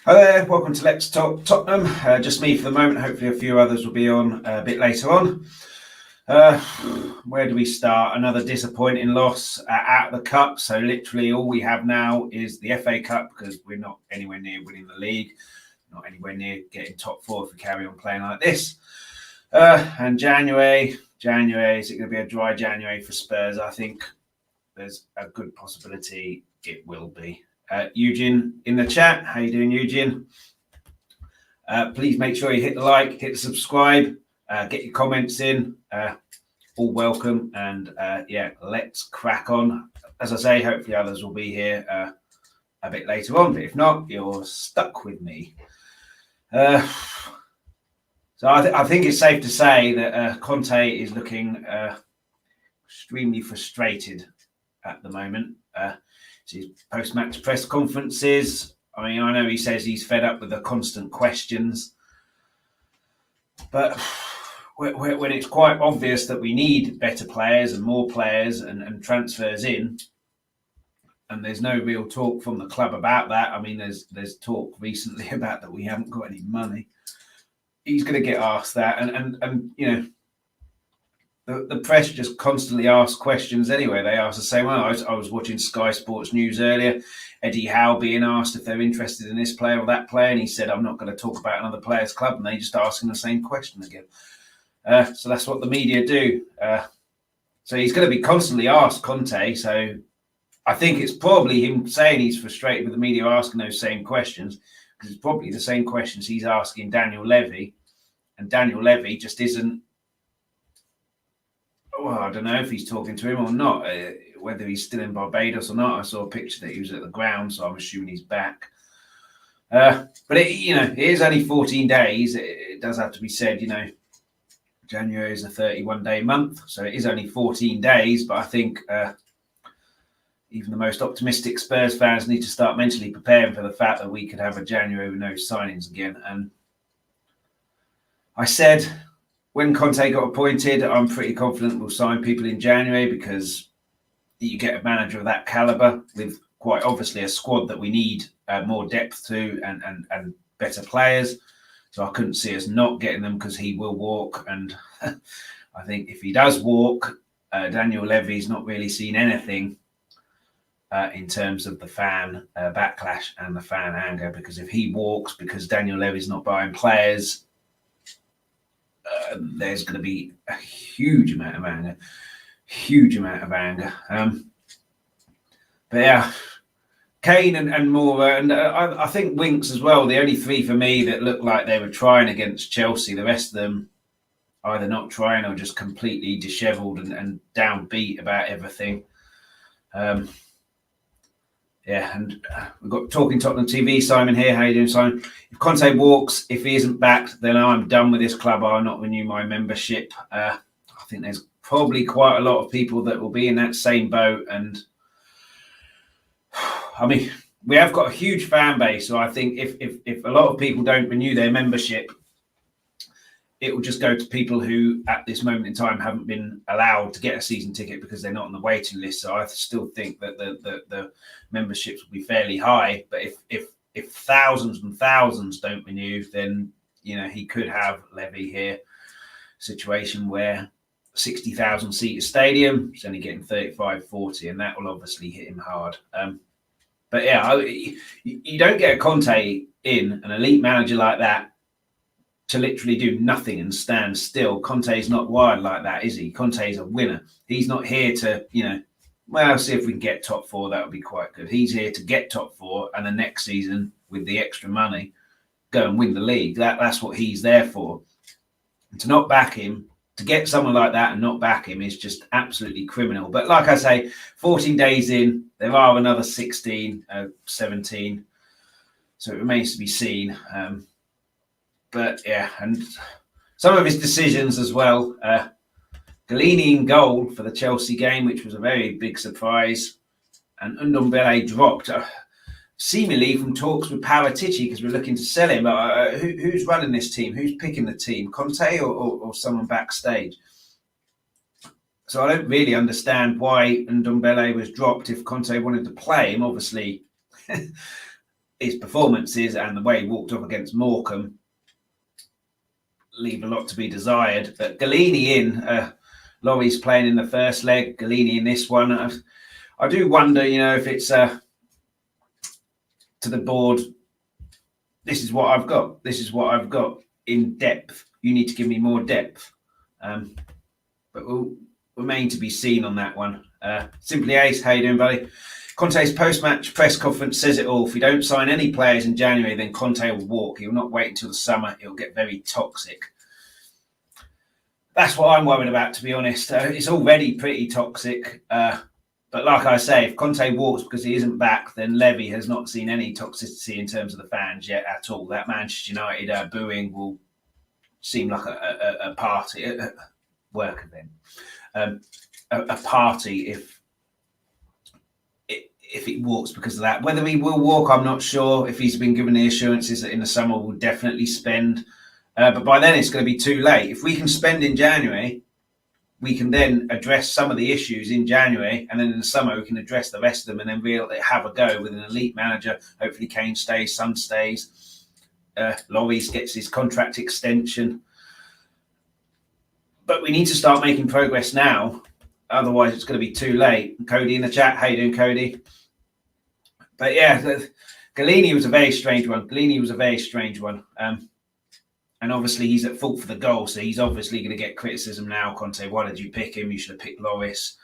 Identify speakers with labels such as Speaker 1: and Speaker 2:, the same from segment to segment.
Speaker 1: Hi there, welcome to Let's Talk Tottenham. Just me for the moment. Hopefully a few others will be on a bit later on. Where do we start? Another disappointing loss out of the Cup. So literally all we have now is the FA Cup, because we're not anywhere near winning the league. Not anywhere near getting top four if we carry on playing like this. And January, is it going to be a dry January for Spurs? I think there's a good possibility it will be. Eugene in the chat. How you doing, Eugene? Please make sure you hit the like, hit the subscribe, get your comments in. All welcome. And yeah, let's crack on. As I say, hopefully others will be here a bit later on. But if not, you're stuck with me. So I think it's safe to say that Conte is looking extremely frustrated at the moment. His post-match press conferences. I mean, I know he says he's fed up with the constant questions, but when it's quite obvious that we need better players and more players and transfers in, and there's no real talk from the club about that. I mean, there's talk recently about that we haven't got any money. He's going to get asked that, and you know, the press just constantly ask questions anyway. They ask the same. Well, I was watching Sky Sports News earlier. Eddie Howe being asked if they're interested in this player or that player, and he said, "I'm not going to talk about another player's club," and they just asking the same question again. So that's what the media do. So he's going to be constantly asked, Conte. So I think it's probably him saying he's frustrated with the media asking those same questions, because it's probably the same questions he's asking Daniel Levy, and Daniel Levy just isn't. Well, I don't know if he's talking to him or not, whether he's still in Barbados or not. I saw a picture that he was at the ground, so I'm assuming he's back. But it is only 14 days. It does have to be said, January is a 31-day month, so it is only 14 days. But I think even the most optimistic Spurs fans need to start mentally preparing for the fact that we could have a January with no signings again. And I said, when Conte got appointed, I'm pretty confident we'll sign people in January, because you get a manager of that caliber with quite obviously a squad that we need more depth to and better players. So I couldn't see us not getting them, because he will walk. And I think if he does walk, Daniel Levy's not really seen anything in terms of the fan backlash and the fan anger, because if he walks because Daniel Levy's not buying players, there's going to be a huge amount of anger. But yeah, Kane and Moura, and I think Winks as well. The only three for me that looked like they were trying against Chelsea. The rest of them either not trying or just completely dishevelled and downbeat about everything. Yeah, and we've got Talking Tottenham TV, Simon here. How you doing, Simon? If Conte walks, if he isn't backed, then I'm done with this club. I'll not renew my membership. I think there's probably quite a lot of people that will be in that same boat. And I mean, we have got a huge fan base. So I think if a lot of people don't renew their membership, it will just go to people who at this moment in time haven't been allowed to get a season ticket because they're not on the waiting list. So I still think that the memberships will be fairly high. But if thousands and thousands don't renew, then he could have Levy here, situation where 60,000 seat stadium, he's only getting 35, 40, and that will obviously hit him hard. But yeah, you don't get a Conte in, an elite manager like that, to literally do nothing and stand still. Conte's not wired like that, is he? Conte's a winner. He's not here to, see if we can get top four. That would be quite good. He's here to get top four, and the next season, with the extra money, go and win the league. That's what he's there for. And to not back him, to get someone like that and not back him, is just absolutely criminal. But like I say, 14 days in, there are another 16, 17. So it remains to be seen. But yeah, and some of his decisions as well. Galini in goal for the Chelsea game, which was a very big surprise. And Ndombele dropped, seemingly from talks with Paratici, because we're looking to sell him. Who's running this team? Who's picking the team? Conte or someone backstage? So I don't really understand why Ndombele was dropped if Conte wanted to play him. Obviously, his performances and the way he walked off against Morecambe leave a lot to be desired. But Galini in, Laurie's playing in the first leg, Galini in this one. I do wonder, if it's to the board, this is what I've got. This is what I've got in depth. You need to give me more depth. But we'll remain to be seen on that one. Simply Ace, how you doing, buddy? Conte's post-match press conference says it all. If we don't sign any players in January, then Conte will walk. He will not wait until the summer. It'll get very toxic. That's what I'm worried about, to be honest. It's already pretty toxic. But like I say, if Conte walks because he isn't back, then Levy has not seen any toxicity in terms of the fans yet at all. That Manchester United booing will seem like a party, a work event, a party if he walks because of that. Whether he will walk, I'm not sure. If he's been given the assurances that in the summer we'll definitely spend. But by then it's going to be too late. If we can spend in January, we can then address some of the issues in January. And then in the summer, we can address the rest of them and then we'll have a go with an elite manager. Hopefully Kane stays, Son stays. Lloris gets his contract extension. But we need to start making progress now. Otherwise, it's going to be too late. Cody in the chat. How you doing, Cody? But yeah, Galini was a very strange one. And obviously, he's at fault for the goal. So he's obviously going to get criticism now. Conte, why did you pick him? You should have picked Lloris.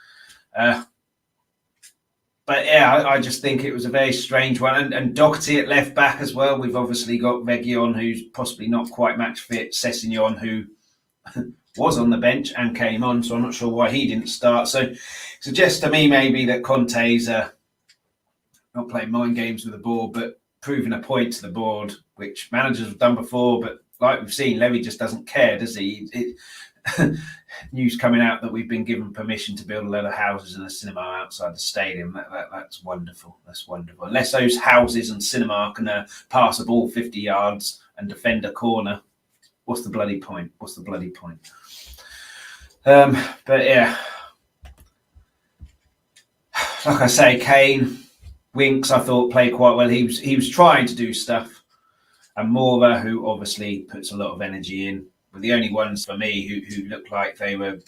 Speaker 1: But yeah, I just think it was a very strange one. And Doherty at left back as well. We've obviously got Reguilon, who's possibly not quite match fit. Sessegnon, who was on the bench and came on, so I'm not sure why he didn't start. So it suggests to me maybe that Conte's not playing mind games with the board, but proving a point to the board, which managers have done before. But like we've seen, Levy just doesn't care, does he? News coming out that we've been given permission to build a load of houses and a cinema outside the stadium. That's wonderful. That's wonderful. Unless those houses and cinema can pass a ball 50 yards and defend a corner, what's the bloody point? But yeah, like I say, Kane, Winks, I thought played quite well. He was trying to do stuff, and Mora, who obviously puts a lot of energy in, were the only ones for me who looked like they were.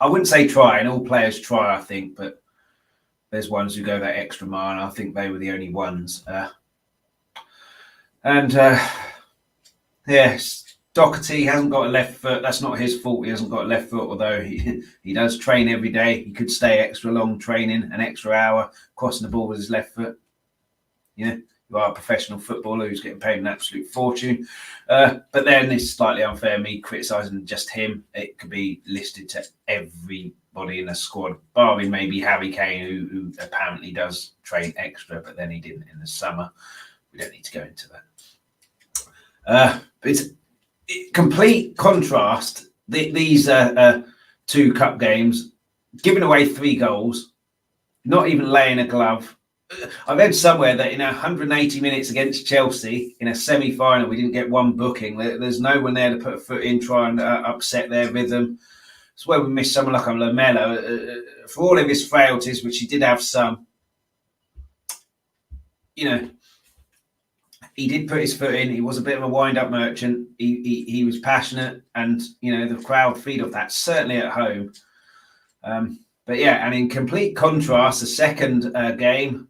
Speaker 1: I wouldn't say trying. All players try, I think, but there's ones who go that extra mile. And I think they were the only ones. Yes. Doherty hasn't got a left foot. That's not his fault. He hasn't got a left foot, although he does train every day. He could stay extra long training, an extra hour, crossing the ball with his left foot. Yeah, you are a professional footballer who's getting paid an absolute fortune. But then it's slightly unfair me criticising just him. It could be listed to everybody in the squad, barring maybe Harry Kane, who apparently does train extra, but then he didn't in the summer. We don't need to go into that. But it's complete contrast. These two cup games, giving away 3 goals, not even laying a glove. I read somewhere that in 180 minutes against Chelsea in a semi-final, we didn't get one booking. There's no one there to put a foot in, try and upset their rhythm. It's where we miss someone like a Lamela. For all of his frailties, which he did have some, he did put his foot in. He was a bit of a wind-up merchant. He was passionate, and the crowd feed off that, certainly at home. But yeah, and in complete contrast, the second game,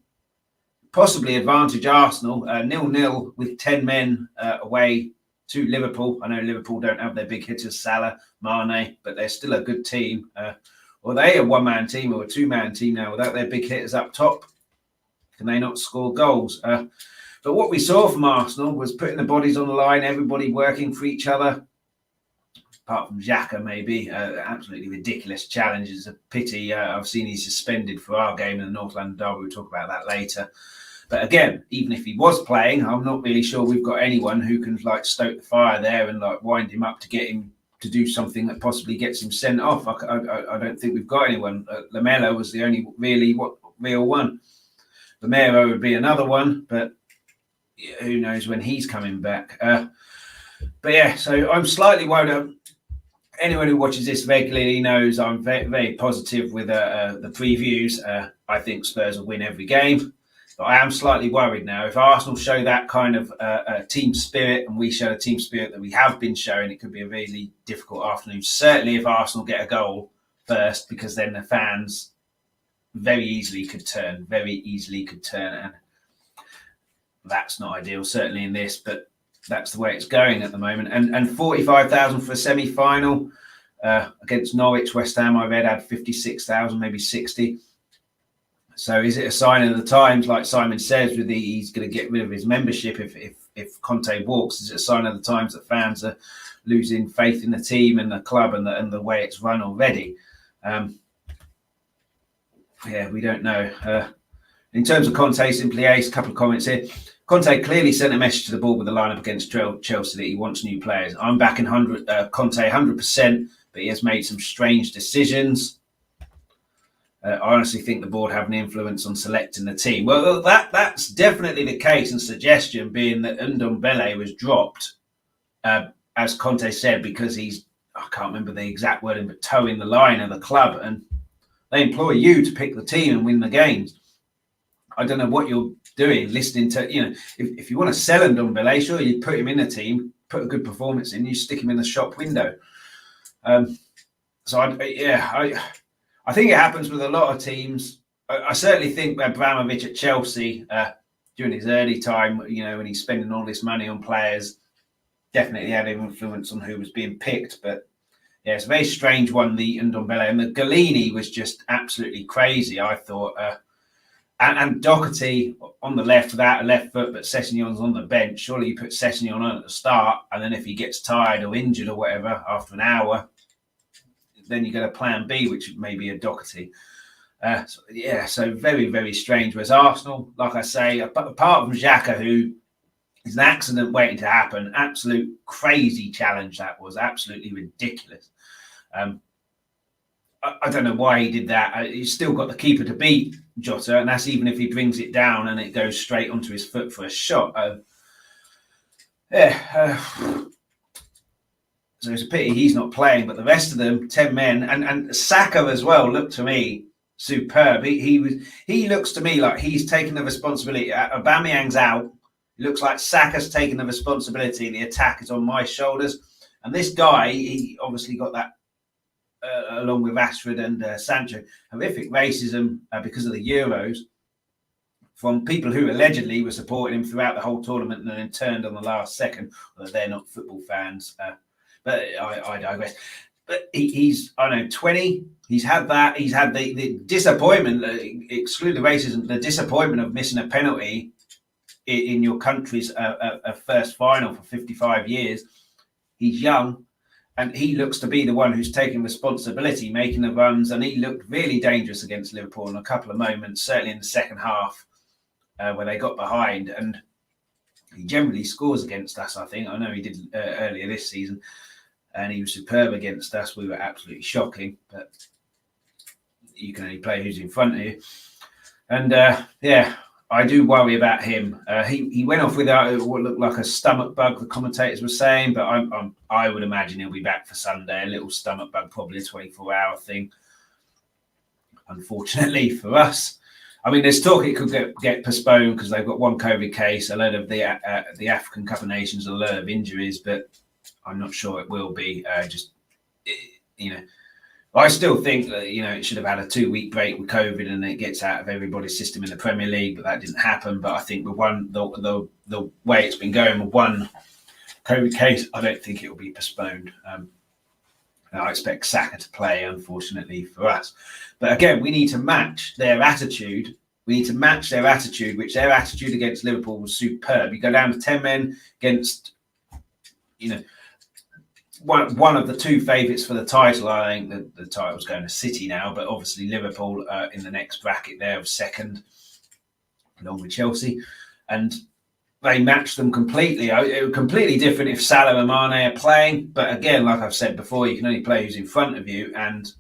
Speaker 1: possibly advantage Arsenal, 0-0 with 10 men away to Liverpool. I know Liverpool don't have their big hitters, Salah, Mane, but they're still a good team. Or they a one-man team or a two-man team now without their big hitters up top. Can they not score goals? But what we saw from Arsenal was putting the bodies on the line, everybody working for each other, apart from Xhaka maybe. Absolutely ridiculous challenge. It's a pity. I've seen he's suspended for our game in the North London Derby. We'll talk about that later. But again, even if he was playing, I'm not really sure we've got anyone who can stoke the fire there and wind him up to get him to do something that possibly gets him sent off. I don't think we've got anyone. Lamela was the only real one. Lamela would be another one, but who knows when he's coming back. But yeah, so I'm slightly worried. Anyone who watches this regularly knows I'm very, very positive with the previews. I think Spurs will win every game. But I am slightly worried now. If Arsenal show that kind of team spirit, and we show the team spirit that we have been showing, it could be a really difficult afternoon. Certainly if Arsenal get a goal first, because then the fans very easily could turn, and that's not ideal, certainly in this, but that's the way it's going at the moment. And 45,000 for a semi-final against Norwich. West Ham, I read, had 56,000, maybe 60. So is it a sign of the times, like Simon says, with he's going to get rid of his membership if Conte walks? Is it a sign of the times that fans are losing faith in the team and the club and the way it's run already? We don't know. In terms of Conte, simply a couple of comments here. Conte clearly sent a message to the board with the lineup against Chelsea that he wants new players. I'm backing Conte 100%, but he has made some strange decisions. I honestly think the board have an influence on selecting the team. Well, that's definitely the case, and suggestion being that Ndombele was dropped, as Conte said, because he's, I can't remember the exact wording, but towing the line of the club, and they employ you to pick the team and win the games. I don't know what you're doing, listening to, if you want to sell Ndombele, sure, you put him in the team, put a good performance in, you stick him in the shop window. I think it happens with a lot of teams. I certainly think Abramovich at Chelsea, during his early time, when he's spending all this money on players, definitely had an influence on who was being picked. But yeah, it's a very strange one, the Ndombele. And the Galini was just absolutely crazy, I thought. And Doherty on the left without a left foot, but Sessegnon's on the bench. Surely you put Sessegnon on at the start, and then if he gets tired or injured or whatever after an hour, then you get a plan B, which may be a Doherty. So very, very strange. Whereas Arsenal, like I say, apart from Xhaka, who is an accident waiting to happen, absolute crazy challenge that was, absolutely ridiculous. I don't know why he did that. He's still got the keeper to beat Jota, and that's even if he brings it down and it goes straight onto his foot for a shot. So it's a pity he's not playing, but the rest of them, 10 men, and Saka as well, looked to me superb. He looks to me like he's taking the responsibility. Aubameyang's out. It looks like Saka's taking the responsibility. The attack is on my shoulders. And this guy, he obviously got that, along with Rashford and Sancho, horrific racism because of the Euros from people who allegedly were supporting him throughout the whole tournament and then turned on the last second. Well, they're not football fans. But I digress. But he's 20. He's had that. He's had the disappointment, exclude the racism, the disappointment of missing a penalty in your country's first final for 55 years. He's young, and he looks to be the one who's taking responsibility, making the runs, and he looked really dangerous against Liverpool in a couple of moments, certainly in the second half, where they got behind. And he generally scores against us, I think. I know he did earlier this season. And he was superb against us. We were absolutely shocking, but you can only play who's in front of you. And I do worry about him. He went off with what looked like a stomach bug, the commentators were saying, but I would imagine he'll be back for Sunday. A little stomach bug, probably a 24-hour thing. Unfortunately for us. I mean, there's talk it could get postponed because they've got one COVID case, a load of the African Cup of Nations, a load of injuries, but I'm not sure it will be. I still think that, it should have had a 2-week break with COVID and it gets out of everybody's system in the Premier League, but that didn't happen. But I think with the way it's been going with one COVID case, I don't think it will be postponed. I expect Saka to play, unfortunately for us. But again, we need to match their attitude. Which their attitude against Liverpool was superb. You go down to 10 men against, one of the two favourites for the title. I think that the title's going to City now, but obviously Liverpool in the next bracket there of second, along with Chelsea. And they matched them completely. It was completely different if Salah and Mane are playing. But again, like I've said before, you can only play who's in front of you. And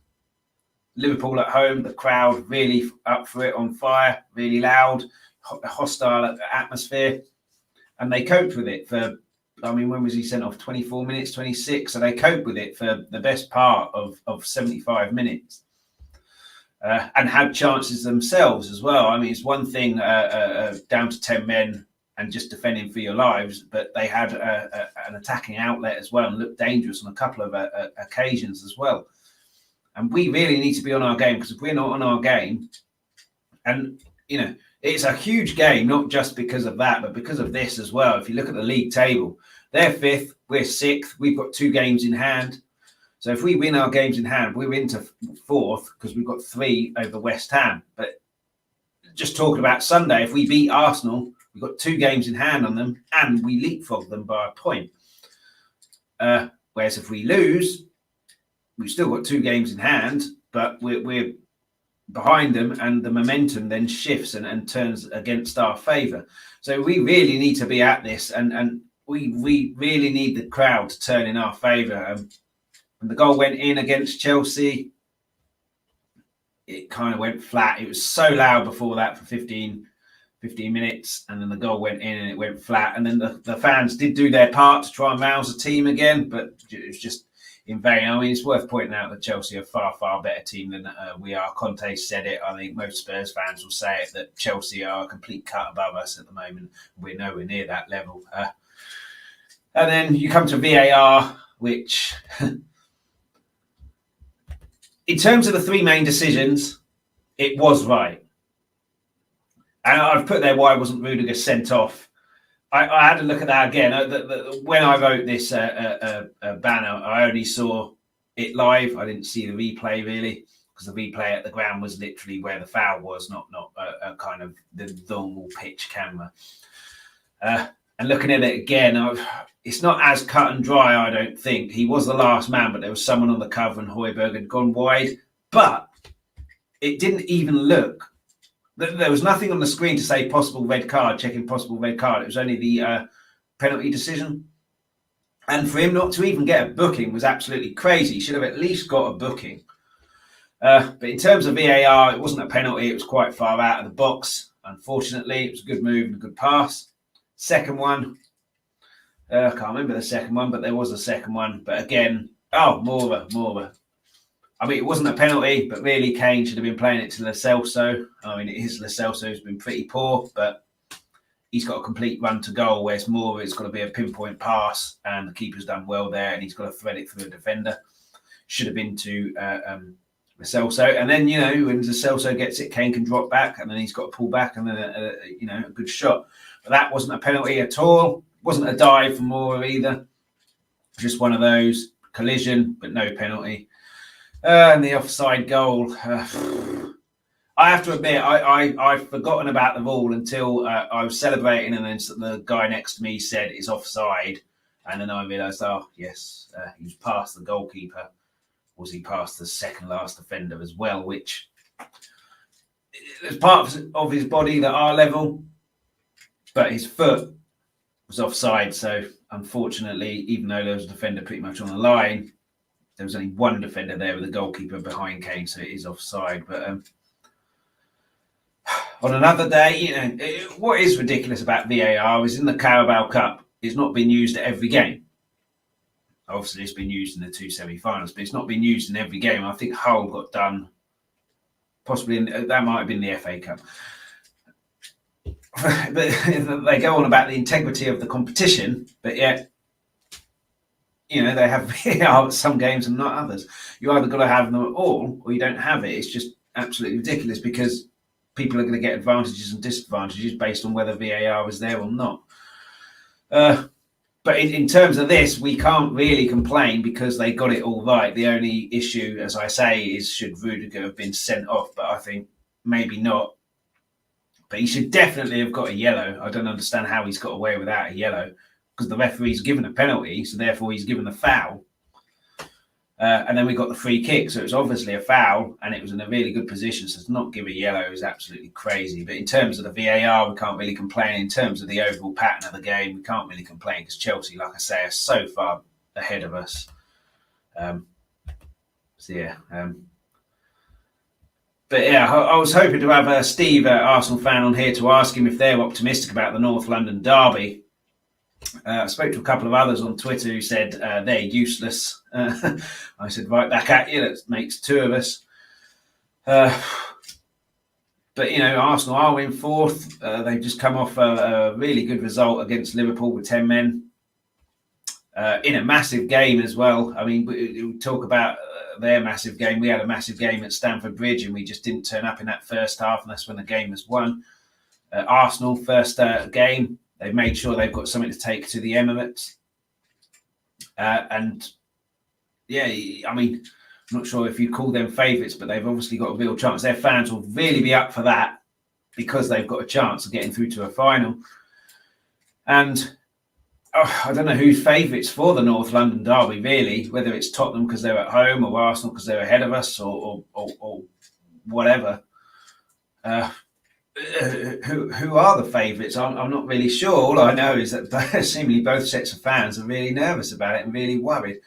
Speaker 1: Liverpool at home, the crowd really up for it, on fire, really loud, hostile atmosphere. And they coped with it when was he sent off? 24 minutes, 26. So they coped with it for the best part of 75 minutes. and had chances themselves as well. I mean, it's one thing down to 10 men and just defending for your lives, but they had an attacking outlet as well and looked dangerous on a couple of occasions as well. And we really need to be on our game, because if we're not on our game, and it's a huge game, not just because of that, but because of this as well. If you look at the league table, they're 5th, we're 6th, we've got 2 games in hand. So if we win our games in hand, we're into 4th because we've got 3 over West Ham. But just talking about Sunday, if we beat Arsenal, we've got 2 games in hand on them and we leapfrog them by a point. Whereas if we lose, we've still got 2 games in hand, but we're behind them, and the momentum then shifts and turns against our favour. So we really need to be at this, and we really need the crowd to turn in our favour. When the goal went in against Chelsea, it kind of went flat. It was so loud before that for 15 minutes, and then the goal went in and it went flat. And then the fans did do their part to try and rouse the team again, but it was just in vain. I mean, it's worth pointing out that Chelsea are far, far better team than we are. Conte said it. I think most Spurs fans will say it, that Chelsea are a complete cut above us at the moment. We're nowhere near that level. And then you come to VAR, which... in terms of the 3 main decisions, it was right. And I've put there why wasn't Rudiger sent off. I had a look at that again. When I wrote this banner, I only saw it live. I didn't see the replay really, because the replay at the ground was literally where the foul was, not a kind of the normal pitch camera. And looking at it again, it's not as cut and dry, I don't think. He was the last man, but there was someone on the cover and Højbjerg had gone wide. But it didn't even look. There was nothing on the screen to say possible red card, checking possible red card. It was only the penalty decision. And for him not to even get a booking was absolutely crazy. He should have at least got a booking. But in terms of VAR, it wasn't a penalty. It was quite far out of the box. Unfortunately, it was a good move and a good pass. Second one, I can't remember the second one, but there was a second one. But again, Moura. I mean, it wasn't a penalty, but really Kane should have been playing it to Lo Celso. I mean, Lo Celso's been pretty poor, but he's got a complete run to goal, whereas Moura, it's got to be a pinpoint pass, and the keeper's done well there, and he's got to thread it through a defender. Should have been to Lo Celso. And then, when Lo Celso gets it, Kane can drop back, and then he's got to pull back, and then, a good shot. But that wasn't a penalty at all. Wasn't a dive for Moura either. Just one of those. Collision, but no penalty. And the offside goal. I have to admit, I've forgotten about the rule until I was celebrating, and then the guy next to me said it's offside. And then I realised, yes, he was past the goalkeeper. Was he past the second last defender as well? Which there's parts of his body that are level, but his foot was offside. So unfortunately, even though there was a defender pretty much on the line, there was only one defender there with the goalkeeper behind Kane, so it is offside. But on another day, what is ridiculous about VAR is in the Carabao Cup, it's not been used at every game. Obviously, it's been used in the 2 semi-finals, but it's not been used in every game. I think Hull got done, possibly, that might have been the FA Cup. But they go on about the integrity of the competition, but yet, they have VAR at some games and not others. You either got to have them at all, or you don't have it. It's just absolutely ridiculous, because people are going to get advantages and disadvantages based on whether VAR is there or not. But in terms of this, we can't really complain because they got it all right. The only issue, as I say, is should Rudiger have been sent off, but I think maybe not. But he should definitely have got a yellow. I don't understand how he's got away without a yellow, because the referee's given a penalty, so therefore he's given a foul. And then we got the free kick, so it was obviously a foul, and it was in a really good position, so to not give a yellow is absolutely crazy. But in terms of the VAR, we can't really complain. In terms of the overall pattern of the game, we can't really complain, because Chelsea, like I say, are so far ahead of us. But yeah, I was hoping to have Steve, Arsenal fan, on here to ask him if they're optimistic about the North London derby. I spoke to a couple of others on Twitter who said they're useless. I said, right back at you, that makes 2 of us. But, Arsenal are in fourth. They've just come off a really good result against Liverpool with 10 men. In a massive game as well. I mean, we talk about their massive game. We had a massive game at Stamford Bridge and we just didn't turn up in that first half, and that's when the game was won. Arsenal, first game, they've made sure they've got something to take to the Emirates. And yeah, I mean, I'm not sure if you call them favourites, but they've obviously got a real chance. Their fans will really be up for that because they've got a chance of getting through to a final. And I don't know who's favourites for the North London derby, really, whether it's Tottenham because they're at home or Arsenal because they're ahead of us or whatever. Who are the favourites? I'm not really sure. All I know is that seemingly both sets of fans are really nervous about it and really worried.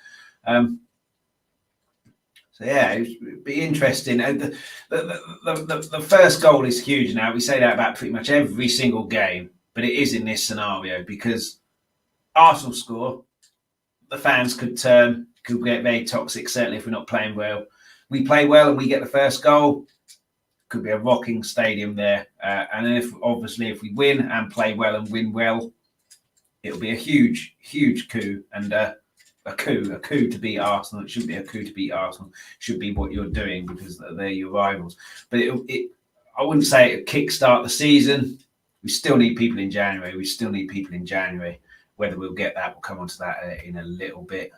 Speaker 1: So yeah, it'd be interesting. The first goal is huge now. We say that about pretty much every single game, but it is in this scenario because Arsenal score, the fans could get very toxic, certainly if we're not playing well. We play well and we get the first goal, could be a rocking stadium there. And then if we win and play well and win well, it'll be a huge, huge coup. And a coup to beat Arsenal. It shouldn't be a coup to beat Arsenal. It should be what you're doing because they're your rivals. But I wouldn't say it kickstart the season. We still need people in January. Whether we'll get that, we'll come on to that in a little bit.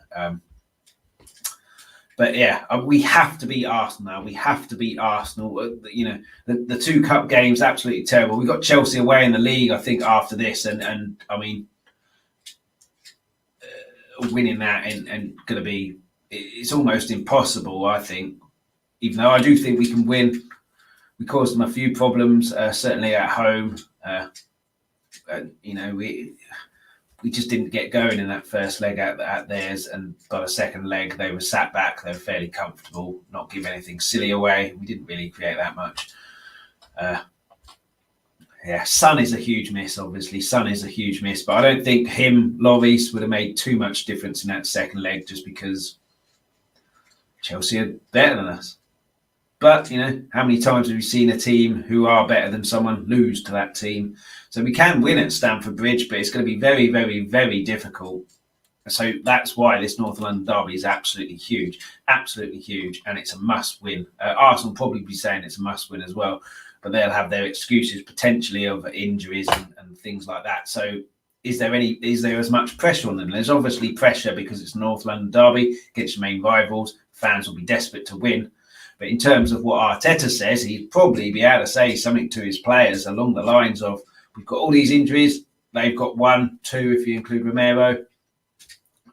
Speaker 1: But yeah, we have to beat Arsenal now. We have to beat Arsenal. The two cup games, absolutely terrible. We've got Chelsea away in the league, I think, after this. And I mean, winning that and going to be, it's almost impossible, I think. Even though I do think we can win. We caused them a few problems, certainly at home. We just didn't get going in that first leg at theirs, and by the second leg they were sat back. They were fairly comfortable, not give anything silly away. We didn't really create that much. Son is a huge miss, obviously. Son is a huge miss, but I don't think Lloris would have made too much difference in that second leg just because Chelsea are better than us. But, how many times have we seen a team who are better than someone lose to that team? So we can win at Stamford Bridge, but it's going to be very, very, very difficult. So that's why this North London derby is absolutely huge, and it's a must-win. Arsenal will probably be saying it's a must-win as well, but they'll have their excuses potentially of injuries and things like that. So is there as much pressure on them? There's obviously pressure because it's North London derby against your main rivals. Fans will be desperate to win. But in terms of what Arteta says, he'd probably be able to say something to his players along the lines of, we've got all these injuries. They've got 1, 2, if you include Romero.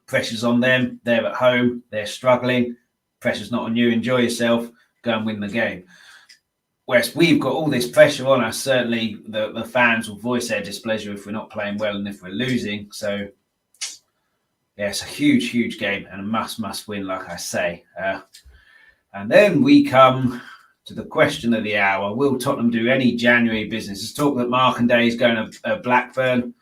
Speaker 1: Pressure's on them. They're at home. They're struggling. Pressure's not on you. Enjoy yourself. Go and win the game. Whereas we've got all this pressure on us. Certainly the fans will voice their displeasure if we're not playing well and if we're losing. So, yeah, it's a huge, huge game and a must win, like I say. And then we come to the question of the hour. Will Tottenham do any January business? There's talk that Markanday is going to Blackburn.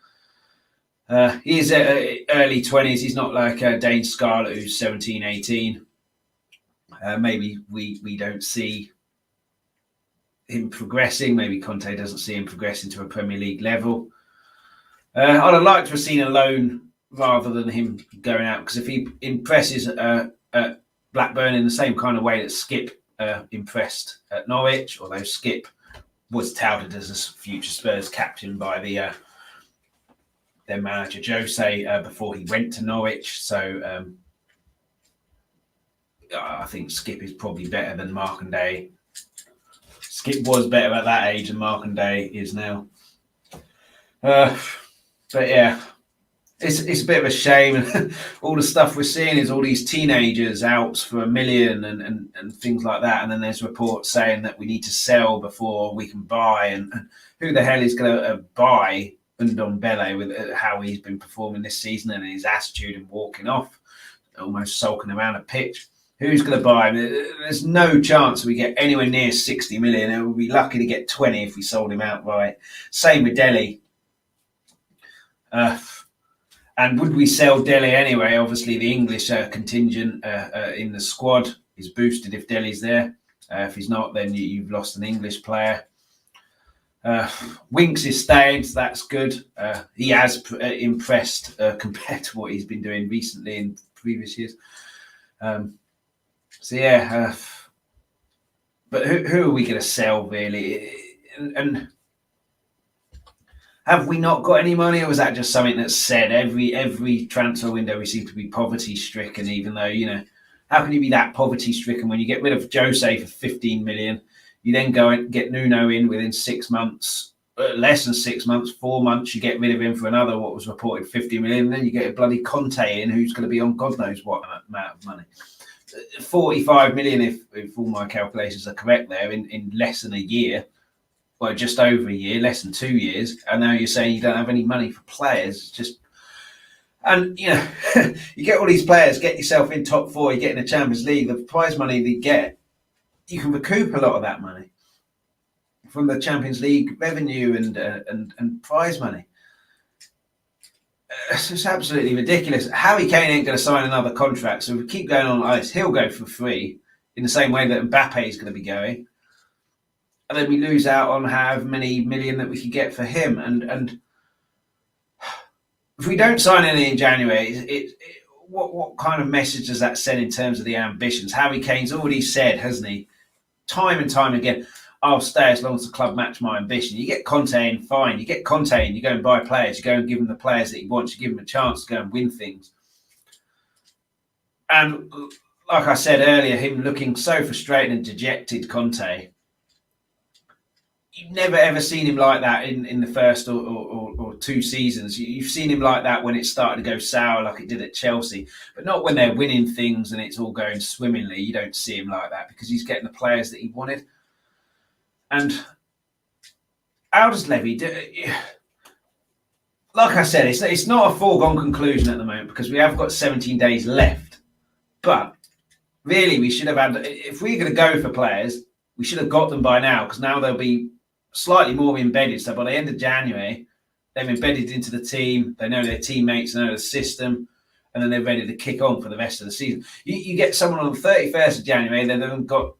Speaker 1: He's early 20s. He's not like Dane Scarlett, who's 17, 18. Maybe we don't see him progressing. Maybe Conte doesn't see him progressing to a Premier League level. I'd have liked to have seen a loan rather than him going out, because if he impresses Blackburn in the same kind of way that Skip impressed at Norwich, although Skip was touted as a future Spurs captain by their manager Jose before he went to Norwich. So I think Skip is probably better than Markanday. Skip was better at that age than Markanday is now. But yeah, it's a bit of a shame. All the stuff we're seeing is all these teenagers out for $1 million and things like that. And then there's reports saying that we need to sell before we can buy. And who the hell is going to buy Ndombele with how he's been performing this season and his attitude and walking off, almost sulking around a pitch? Who's going to buy him? There's no chance we get anywhere near 60 million. And we'll be lucky to get 20 if we sold him outright. Same with Dele. And would we sell Dele anyway? Obviously, the English contingent in the squad is boosted if Dele's there. If he's not, then you've lost an English player. Winks is staying, so that's good. He has impressed compared to what he's been doing recently in previous years. But who are we going to sell really? And have we not got any money, or was that just something that's said every transfer window? We seem to be poverty stricken, even though how can you be that poverty stricken when you get rid of Jose for 15 million? You then go and get Nuno in within 6 months, less than 6 months, 4 months. You get rid of him for another what was reported 50 million. And then you get a bloody Conte in, who's going to be on God knows what amount of money. 45 million, if all my calculations are correct, there in less than a year. Well, just over a year, less than 2 years, and now you're saying you don't have any money for players. And you get all these players, get yourself in top 4, you get in the Champions League. The prize money they get, you can recoup a lot of that money from the Champions League revenue and prize money. It's just absolutely ridiculous. Harry Kane ain't going to sign another contract, so if we keep going on like this, he'll go for free in the same way that Mbappe is going to be going. And then we lose out on however many million that we could get for him. And if we don't sign any in January, what kind of message does that send in terms of the ambitions? Harry Kane's already said, hasn't he, time and time again, I'll stay as long as the club match my ambition. You get Conte in, fine. You get Conte in, you go and buy players. You go and give him the players that he wants. You give him a chance to go and win things. And like I said earlier, him looking so frustrated and dejected, Conte, you've never ever seen him like that in the first or 2 seasons. You've seen him like that when it started to go sour, like it did at Chelsea, but not when they're winning things and it's all going swimmingly. You don't see him like that because he's getting the players that he wanted. And how does Levy do? Like I said, it's not a foregone conclusion at the moment because we have got 17 days left. But really, we should have had, if we're going to go for players, we should have got them by now, because now they'll be slightly more embedded. So by the end of January, they're embedded into the team. They know their teammates, they know the system, and then they're ready to kick on for the rest of the season. You get someone on the 31st of January, they've got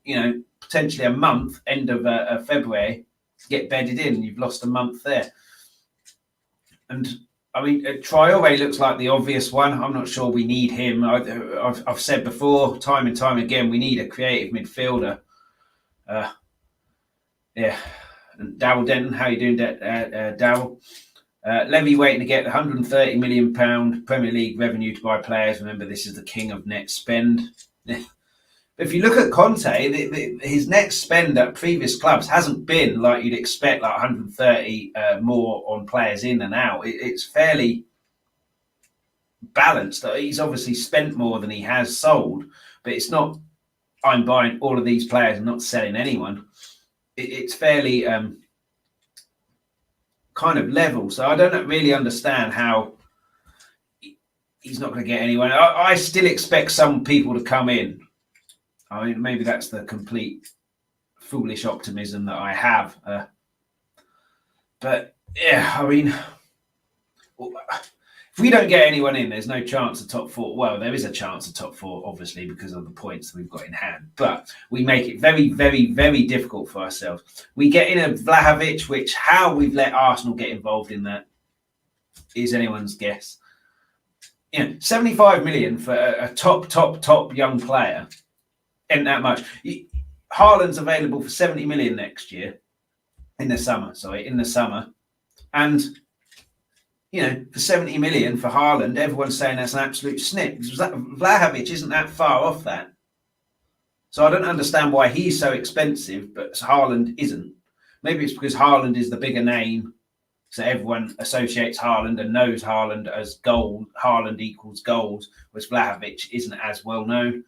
Speaker 1: potentially a month, end of February, to get bedded in. You've lost a month there. And I mean, Traore looks like the obvious one. I'm not sure we need him. I've said before, time and time again, we need a creative midfielder. And Darryl Denton, how you doing, Darryl? Levy waiting to get the £130 million Premier League revenue to buy players. Remember, this is the king of net spend. If you look at Conte, his net spend at previous clubs hasn't been like you'd expect, like 130 more on players in and out. It's fairly balanced. He's obviously spent more than he has sold, but it's not, I'm buying all of these players and not selling anyone. It's fairly kind of level. So I don't really understand how he's not going to get anyone. I still expect some people to come in. I mean, maybe that's the complete foolish optimism that I have. But yeah, I mean, if we don't get anyone in, there's no chance of top 4. Well, there is a chance of top 4, obviously, because of the points that we've got in hand. But we make it very, very, very difficult for ourselves. We get in a Vlahovic, which how we've let Arsenal get involved in that is anyone's guess. 75 million for a top young player. Isn't that much. Haaland's available for 70 million next year in the summer. And for 70 million for Haaland, everyone's saying that's an absolute snip. Vlahovic isn't that far off that. So I don't understand why he's so expensive, but Haaland isn't. Maybe it's because Haaland is the bigger name, so everyone associates Haaland and knows Haaland as gold. Haaland equals goals, whereas Vlahovic isn't as well known.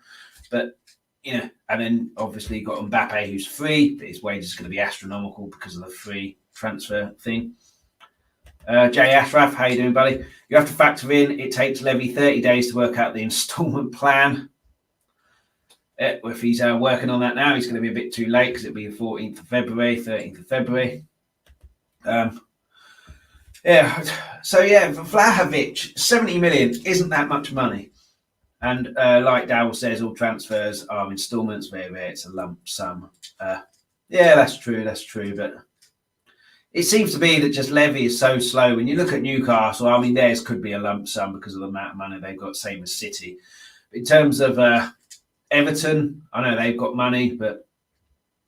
Speaker 1: But and then obviously you've got Mbappe, who's free, but his wage is going to be astronomical because of the free transfer thing. Jay Ashraf, how you doing, buddy? You have to factor in it takes Levy 30 days to work out the instalment plan. If he's working on that now, he's going to be a bit too late because it'll be the 14th of February, 13th of February. So Vlahovic, 70 million isn't that much money. And like Dowell says, all transfers are instalments. Where it's a lump sum. Yeah, that's true. But it seems to be that just Levy is so slow. When you look at Newcastle, I mean, theirs could be a lump sum because of the amount of money they've got, same as City. In terms of Everton, I know they've got money, but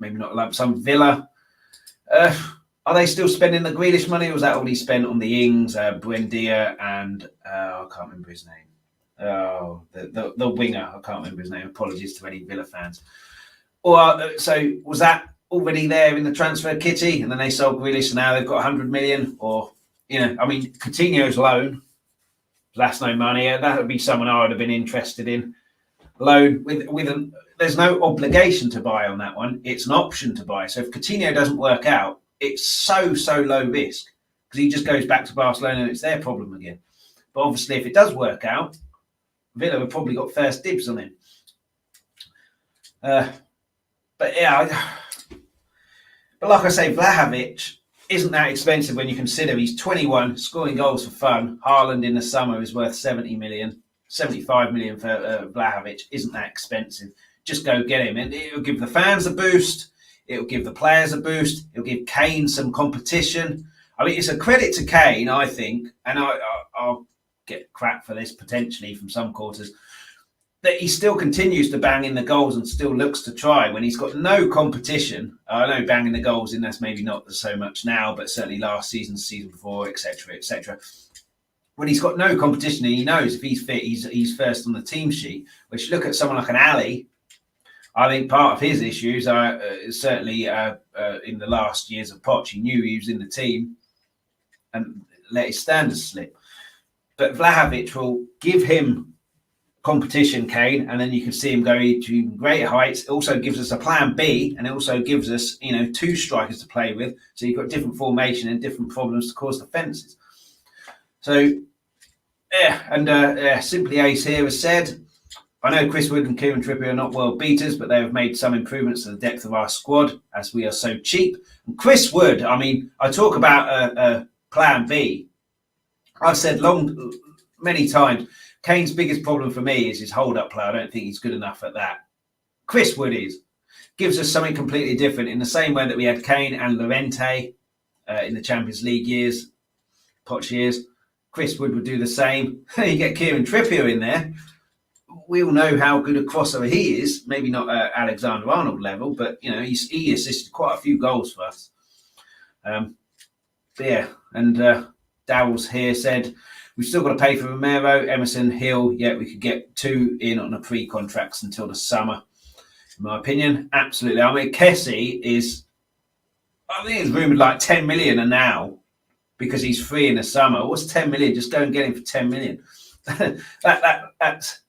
Speaker 1: maybe not a lump sum. Villa, are they still spending the Grealish money, or was that already spent on the Ings, Buendia, and I can't remember his name. Oh, the winger, I can't remember his name. Apologies to any Villa fans. Or so was that already there in the transfer kitty, and then they sold Grealish, and now they've got 100 million? Or I mean, Coutinho's loan. That's no money. That would be someone I would have been interested in. Loan with there's no obligation to buy on that one. It's an option to buy. So if Coutinho doesn't work out, it's so low risk because he just goes back to Barcelona and it's their problem again. But obviously, if it does work out, Villa have probably got first dibs on him. But like I say, Vlahovic isn't that expensive when you consider he's 21, scoring goals for fun. Haaland in the summer is worth 70 million. 75 million for Vlahovic isn't that expensive. Just go get him. And it'll give the fans a boost. It'll give the players a boost. It'll give Kane some competition. I mean, it's a credit to Kane, I think, and I'll get crap for this potentially from some quarters, that he still continues to bang in the goals and still looks to try when he's got no competition. I know banging the goals in, that's maybe not so much now, but certainly last season before, etc., etc. When he's got no competition and he knows if he's fit, he's first on the team sheet. Which, look at someone like an Ali. I think part of his issues are certainly in the last years of Poch. He knew he was in the team and let his standards slip. But Vlahovic will give him competition, Kane, and then you can see him go to even greater heights. It also gives us a plan B, and it also gives us, two strikers to play with. So you've got different formation and different problems to cause defences. So, Simply Ace here has said, I know Chris Wood and Kieran Trippier are not world beaters, but they have made some improvements to the depth of our squad as we are so cheap. And Chris Wood, I mean, I talk about a plan B. I've said many times, Kane's biggest problem for me is his hold-up play. I don't think he's good enough at that. Chris Wood gives us something completely different in the same way that we had Kane and Llorente in the Champions League years, Poch years. Chris Wood would do the same. You get Kieran Trippier in there. We all know how good a crosser he is. Maybe not at Alexander-Arnold level, but he assisted quite a few goals for us. Dowell's here said, we've still got to pay for Romero, Emerson, Hill. Yeah, we could get 2 in on a pre-contracts until the summer. In my opinion, absolutely. I mean, Kessie I think it's rumoured like 10 million a now because he's free in the summer. What's 10 million? Just go and get him for 10 million. That's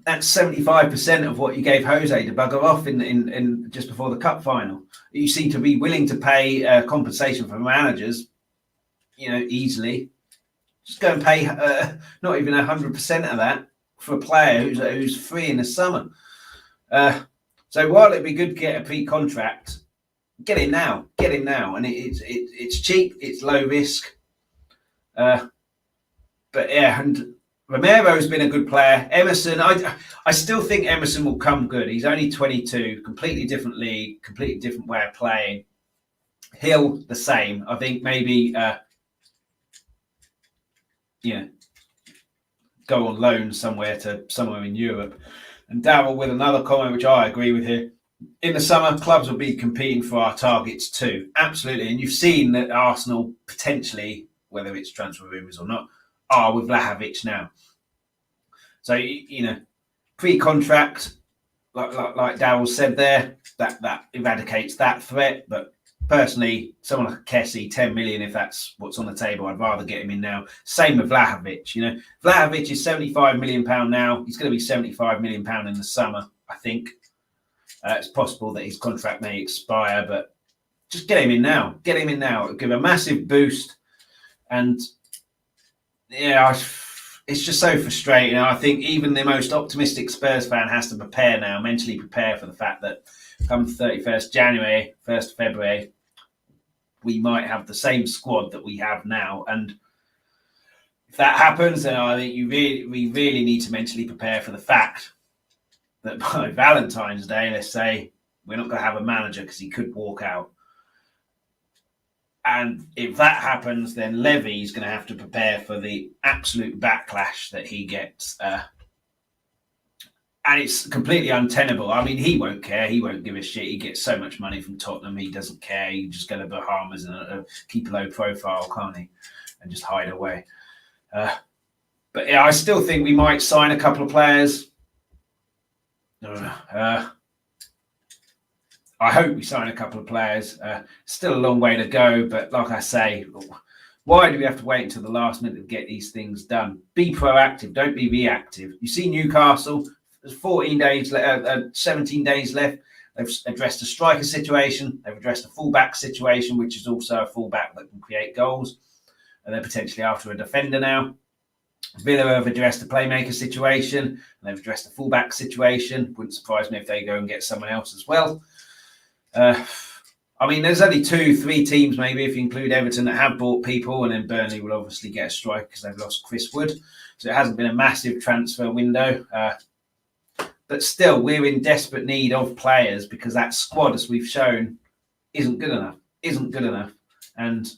Speaker 1: 75% of what you gave Jose to bugger off in just before the cup final. You seem to be willing to pay compensation for managers, easily. Just go and pay not even 100% of that for a player who's free in the summer. So while it'd be good to get a pre-contract, get him now, and it's cheap, it's low risk. And Romero's been a good player. Emerson, I still think Emerson will come good. He's only 22, completely different league, completely different way of playing. Hill, the same. I think maybe, go on loan somewhere in Europe. And Darryl with another comment, which I agree with here. In the summer, clubs will be competing for our targets too. Absolutely. And you've seen that Arsenal potentially, whether it's transfer rumours or not, are with Vlahovic now. So, pre-contract, like Darryl said there, that eradicates that threat. But personally, someone like Kessie, 10 million, if that's what's on the table, I'd rather get him in now. Same with Vlahovic. Vlahovic is £75 million now. He's going to be £75 million in the summer, I think. It's possible that his contract may expire, but just get him in now. It'll give a massive boost. And it's just so frustrating. I think even the most optimistic Spurs fan has to mentally prepare for the fact that come 31st January, 1st February, we might have the same squad that we have now. And if that happens, then I think we really need to mentally prepare for the fact that by Valentine's Day, let's say, we're not going to have a manager because he could walk out. And if that happens, then Levy's going to have to prepare for the absolute backlash that he gets. And it's completely untenable. I mean, he won't care. He won't give a shit. He gets so much money from Tottenham. He doesn't care. He can just go to Bahamas and keep a low profile, can't he? And just hide away. But yeah, I still think we might sign a couple of players. I hope we sign a couple of players. Still a long way to go, but like I say, why do we have to wait until the last minute to get these things done? Be proactive, don't be reactive. You see Newcastle, there's 17 days left. They've addressed a striker situation. They've addressed a fullback situation, which is also a fullback that can create goals. And they're potentially after a defender now. Villa have addressed a playmaker situation. And they've addressed a fullback situation. Wouldn't surprise me if they go and get someone else as well. I mean, there's only 2-3 teams, maybe, if you include Everton, that have bought people, and then Burnley will obviously get a striker because they've lost Chris Wood. So it hasn't been a massive transfer window. But still, we're in desperate need of players because that squad, as we've shown, isn't good enough. And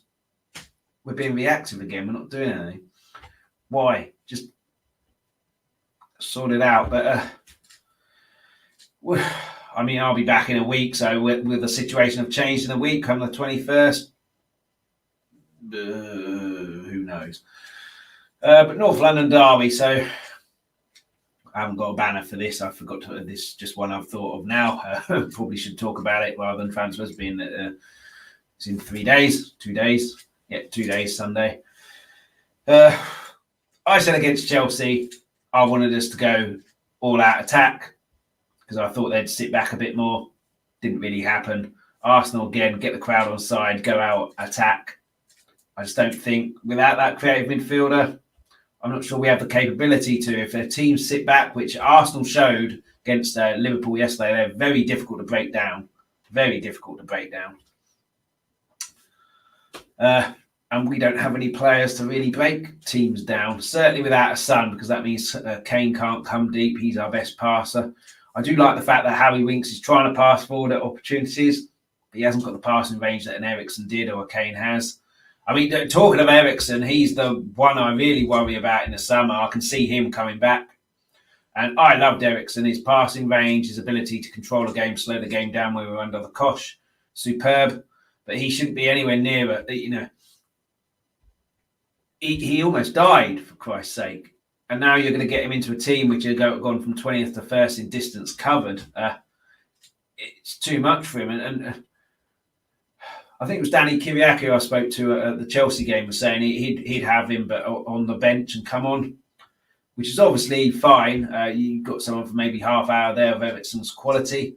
Speaker 1: we're being reactive again. We're not doing anything. Why? Just sort it out. But I mean, I'll be back in a week, so with the situation have changed in a week, come the 21st, who knows? But North London derby, so I haven't got a banner for this. I forgot to. This is just one I've thought of now. Probably should talk about it rather than transfers being it's in 2 days. Yeah, 2 days, Sunday. I said against Chelsea, I wanted us to go all-out attack because I thought they'd sit back a bit more. Didn't really happen. Arsenal, again, get the crowd on side, go out, attack. I just don't think, without that creative midfielder, I'm not sure we have the capability to. If their teams sit back, which Arsenal showed against Liverpool yesterday, they're very difficult to break down. Very difficult to break down. And we don't have any players to really break teams down. Certainly without a Son, because that means Kane can't come deep. He's our best passer. I do like the fact that Harry Winks is trying to pass forward at opportunities, but he hasn't got the passing range that an Eriksen did or a Kane has. I mean, talking of Eriksen, he's the one I really worry about in the summer. I can see him coming back. And I loved Eriksen. His passing range, his ability to control the game, slow the game down when we were under the cosh. Superb. But he shouldn't be anywhere near it. You know, he almost died, for Christ's sake. And now you're going to get him into a team which has gone from 20th to 1st in distance covered. It's too much for him. And I think it was Danny Kiriakou I spoke to at the Chelsea game was saying he'd have him but on the bench and come on, which is obviously fine. You've got someone for maybe half hour there of Everton's quality.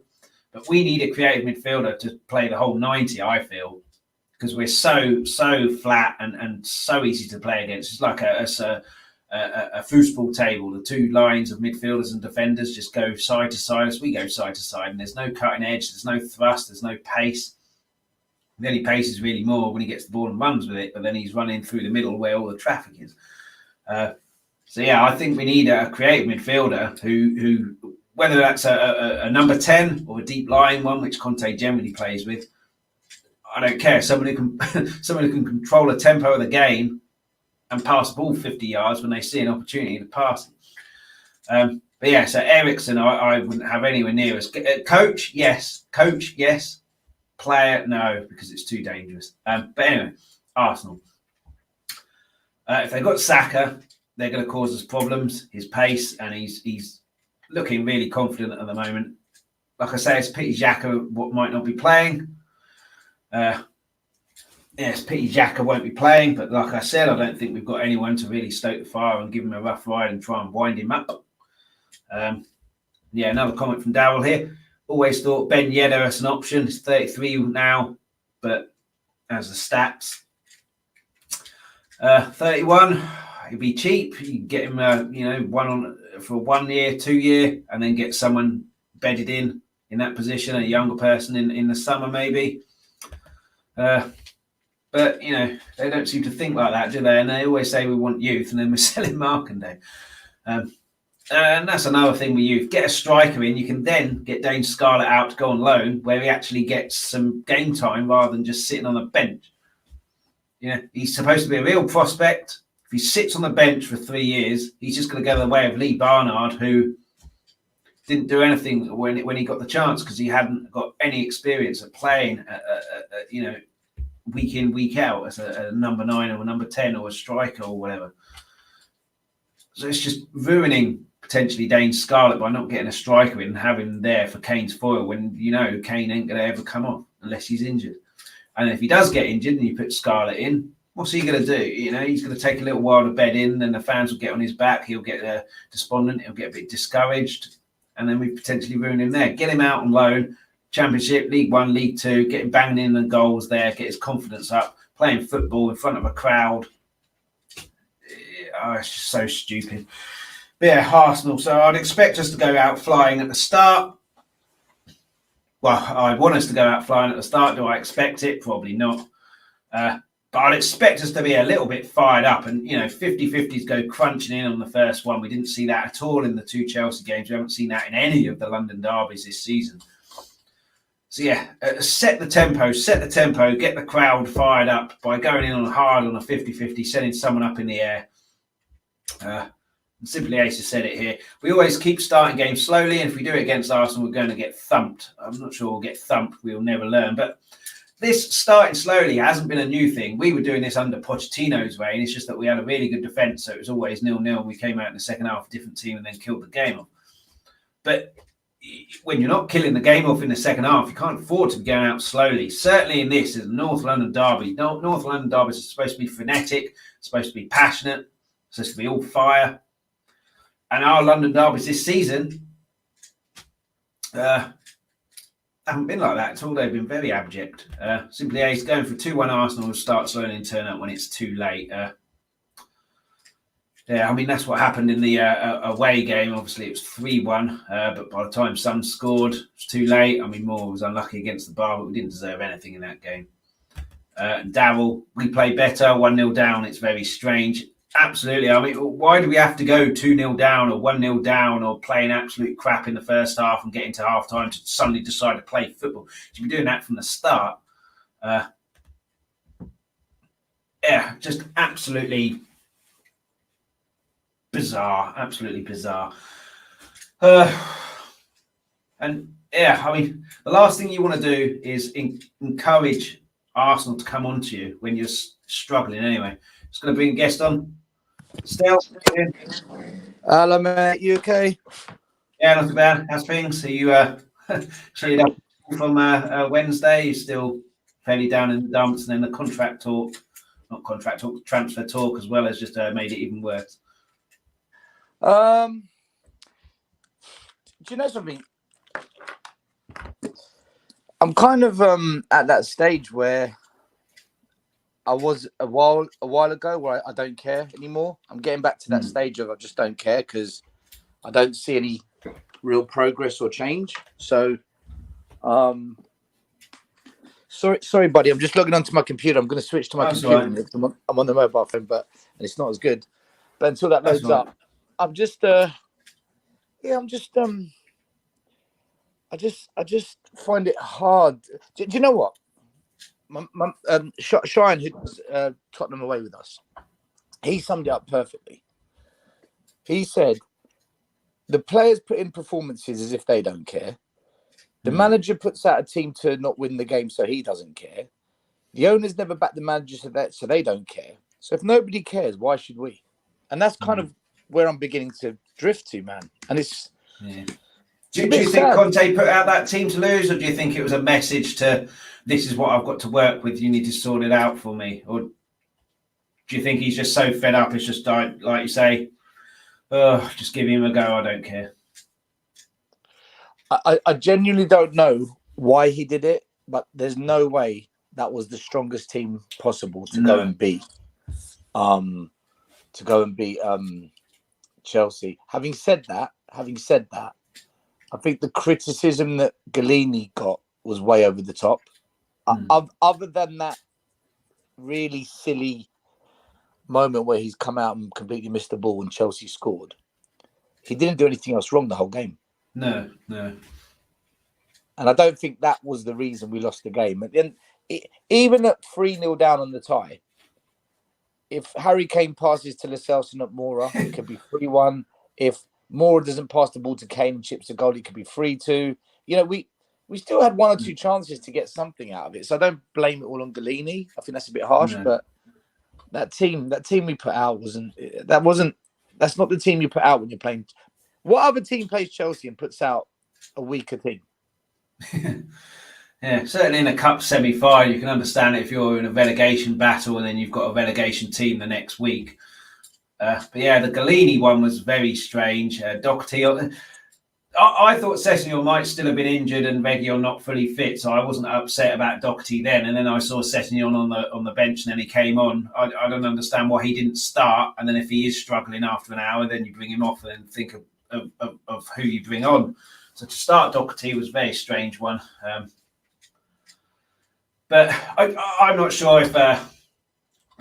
Speaker 1: But we need a creative midfielder to play the whole 90, I feel, because we're so flat and so easy to play against. It's like a foosball table. The two lines of midfielders and defenders just go side to side as we go side to side, and there's no cutting edge, there's no thrust, there's no pace. The only pace is really more when he gets the ball and runs with it, but then he's running through the middle where all the traffic is. So yeah, I think we need a creative midfielder who whether that's a number 10 or a deep lying one, which Conte generally plays with, I don't care. Someone who can control the tempo of the game and pass the ball 50 yards when they see an opportunity to pass it. But yeah, so Eriksen, I wouldn't have anywhere near us. Coach, yes. Player, no, because it's too dangerous. But anyway, Arsenal. If they've got Saka, they're going to cause us problems. His pace, and he's looking really confident at the moment. Like I say, it's pity Xhaka might not be playing. Yes, pity Xhaka won't be playing, but like I said, I don't think we've got anyone to really stoke the fire and give him a rough ride and try and wind him up. Yeah, another comment from Darryl here. Always thought Ben Yedder as an option. He's 33 now, but as the stats, 31. He'd be cheap. You can get him, one on for 1 year, 2 year, and then get someone bedded in that position, a younger person in the summer maybe. But But, they don't seem to think like that, do they? And they always say we want youth, and then we're selling Markandale. And that's another thing with youth. Get a striker in, you can then get Dane Scarlett out to go on loan, where he actually gets some game time rather than just sitting on the bench. He's supposed to be a real prospect. If he sits on the bench for 3 years, he's just going to go the way of Lee Barnard, who didn't do anything when he got the chance because he hadn't got any experience of playing, week in, week out as a number 9 or a number 10 or a striker or whatever. So it's just ruining potentially Dane Scarlett by not getting a striker in and having him there for Kane's foil when Kane ain't going to ever come off unless he's injured. And if he does get injured and you put Scarlett in, what's he going to do? He's going to take a little while to bed in, then the fans will get on his back. He'll get despondent. He'll get a bit discouraged. And then we potentially ruin him there. Get him out on loan, Championship, League One, League Two, get him banging in the goals there, get his confidence up, playing football in front of a crowd. It's just so stupid. But yeah, Arsenal. So I'd expect us to go out flying at the start. Well, I want us to go out flying at the start. Do I expect it? Probably not. But I'd expect us to be a little bit fired up and, 50-50s go crunching in on the first one. We didn't see that at all in the 2 Chelsea games. We haven't seen that in any of the London derbies this season. So, yeah, set the tempo, get the crowd fired up by going in on hard on a 50-50, sending someone up in the air. Simply Ace has said it here. We always keep starting games slowly, and if we do it against Arsenal, we're going to get thumped. I'm not sure we'll get thumped. We'll never learn. But this starting slowly hasn't been a new thing. We were doing this under Pochettino's reign. It's just that we had a really good defence, so it was always 0-0, and we came out in the second half, a different team, and then killed the game off. But when you're not killing the game off in the second half, you can't afford to be going out slowly. Certainly in this, as a North London derby. North London derbies are supposed to be frenetic, supposed to be passionate, supposed to be all fire. And our London derbies this season haven't been like that at all. They've been very abject. Simply Ace going for 2-1 Arsenal will start slowly and turn up when it's too late. That's what happened in the away game. Obviously, it was 3-1, but by the time Son scored, it was too late. Moore was unlucky against the bar, but we didn't deserve anything in that game. Darryl, we play better, 1-0 down. It's very strange. Absolutely. Why do we have to go 2-0 down or 1-0 down or playing absolute crap in the first half and get into half time to suddenly decide to play football? You should be doing that from the start. Just absolutely bizarre. Absolutely bizarre. The last thing you want to do is encourage Arsenal to come onto you when you're struggling anyway. Just going to bring a guest on. Stelios.
Speaker 2: Hello, mate. You okay?
Speaker 1: Yeah, not too bad. How's things? Are you cheered up from Wednesday? You're still fairly down in the dumps, and then the transfer talk as well has just made it even worse.
Speaker 2: Do you know something? I'm kind of at that stage where I was a while ago where I don't care anymore. I'm getting back to that stage of I just don't care because I don't see any real progress or change. So, sorry, buddy. I'm just logging onto my computer. I'm going to switch to my computer. Right. I'm on the mobile phone, but it's not as good. But until that loads up, I'm just, I just find it hard. Do you know what? Shine, who's Tottenham away with us, he summed it up perfectly. He said the players put in performances as if they don't care. The manager puts out a team to not win the game, so he doesn't care. The owners never back the manager, so they don't care. So if nobody cares, why should we? And that's kind of where I'm beginning to drift to, man. And it's... Yeah.
Speaker 1: Do you think Conte put out that team to lose, or do you think it was a message to, this is what I've got to work with, you need to sort it out for me? Or do you think he's just so fed up, it's just like you say, just give him a go, I don't care?
Speaker 2: I genuinely don't know why he did it, but there's no way that was the strongest team possible to go and beat. Chelsea. Having said that, I think the criticism that Galini got was way over the top. Other than that really silly moment where he's come out and completely missed the ball and Chelsea scored. He didn't do anything else wrong the whole game.
Speaker 1: No.
Speaker 2: And I don't think that was the reason we lost the game. And then, even at 3-0 down on the tie, if Harry Kane passes to Lascelles and not Moura, it could be 3-1. If Moura doesn't pass the ball to Kane and chips the goal, it could be 3-2. You know, we still had one or two chances to get something out of it. So I don't blame it all on Galini. I think that's a bit harsh, but that team we put out that's not the team you put out when you're playing. What other team plays Chelsea and puts out a weaker team?
Speaker 1: Yeah, certainly in a cup semi-final, you can understand it if you're in a relegation battle and then you've got a relegation team the next week. But yeah, the Galini one was very strange. Doherty, I thought Sessegnon might still have been injured and Reguilon not fully fit, so I wasn't upset about Doherty then. And then I saw Sessegnon on the bench, and then he came on. I don't understand why he didn't start. And then if he is struggling after an hour, then you bring him off and then think of who you bring on. So to start Doherty was a very strange one. But I'm not sure if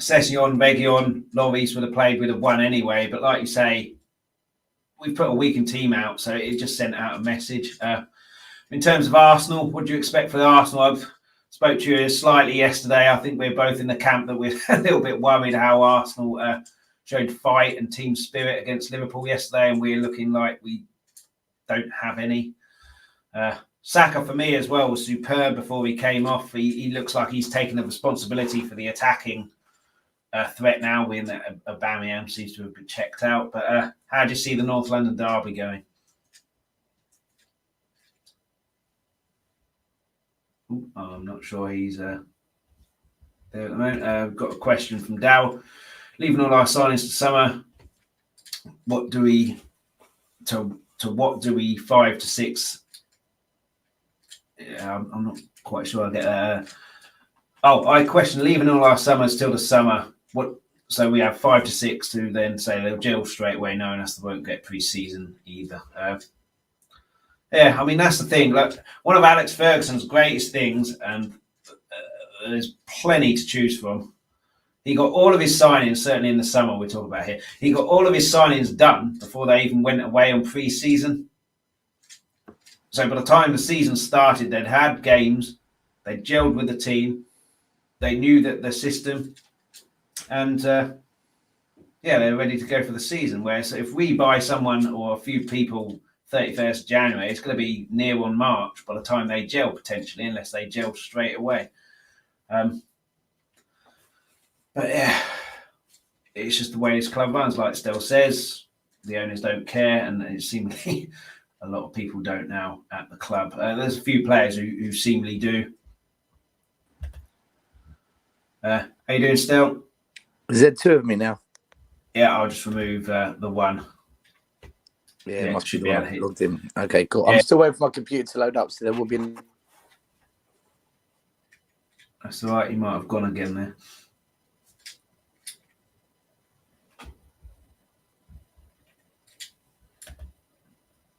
Speaker 1: Sessegnon, Reguilon, Lloris would have won anyway. But like you say, we've put a weakened team out, so it just sent out a message. In terms of Arsenal, what do you expect for the Arsenal? I've spoke to you slightly yesterday. I think we're both in the camp that we're a little bit worried how Arsenal showed fight and team spirit against Liverpool yesterday, and we're looking like we don't have any. Saka, for me as well, was superb before he came off. He looks like he's taken the responsibility for the attacking threat now, when Aubameyang seems to have been checked out. But how do you see the North London derby going? I'm not sure he's there at the moment. We've got a question from Dow. Leaving all our signings to summer, what do we 5 to 6? Yeah, I'm not quite sure I get that. I question leaving all our summers till the summer. What? So we have 5 to 6 to then say they'll gel straight away, knowing us they won't get pre-season either. Yeah, I mean that's the thing. Like one of Alex Ferguson's greatest things, and there's plenty to choose from. He got all of his signings, certainly in the summer we're talking about here. He got all of his signings done before they even went away on pre-season. So by the time the season started, they'd had games, they gelled with the team, they knew that the system, and they're ready to go for the season. Whereas if we buy someone or a few people 31st January, it's going to be near on March by the time they gel potentially, unless they gel straight away. But yeah, it's just the way this club runs. Like Stel says, the owners don't care, and it seemingly a lot of people don't now at the club. There's a few players who seemingly do. How you doing, Stel?
Speaker 2: Is there two of me now?
Speaker 1: Yeah, I'll just remove the one.
Speaker 2: Yeah, it must be the one logged in. Okay, cool. Yeah. I'm still waiting for my computer to load up, so there will be.
Speaker 1: That's all right. You might have gone again there.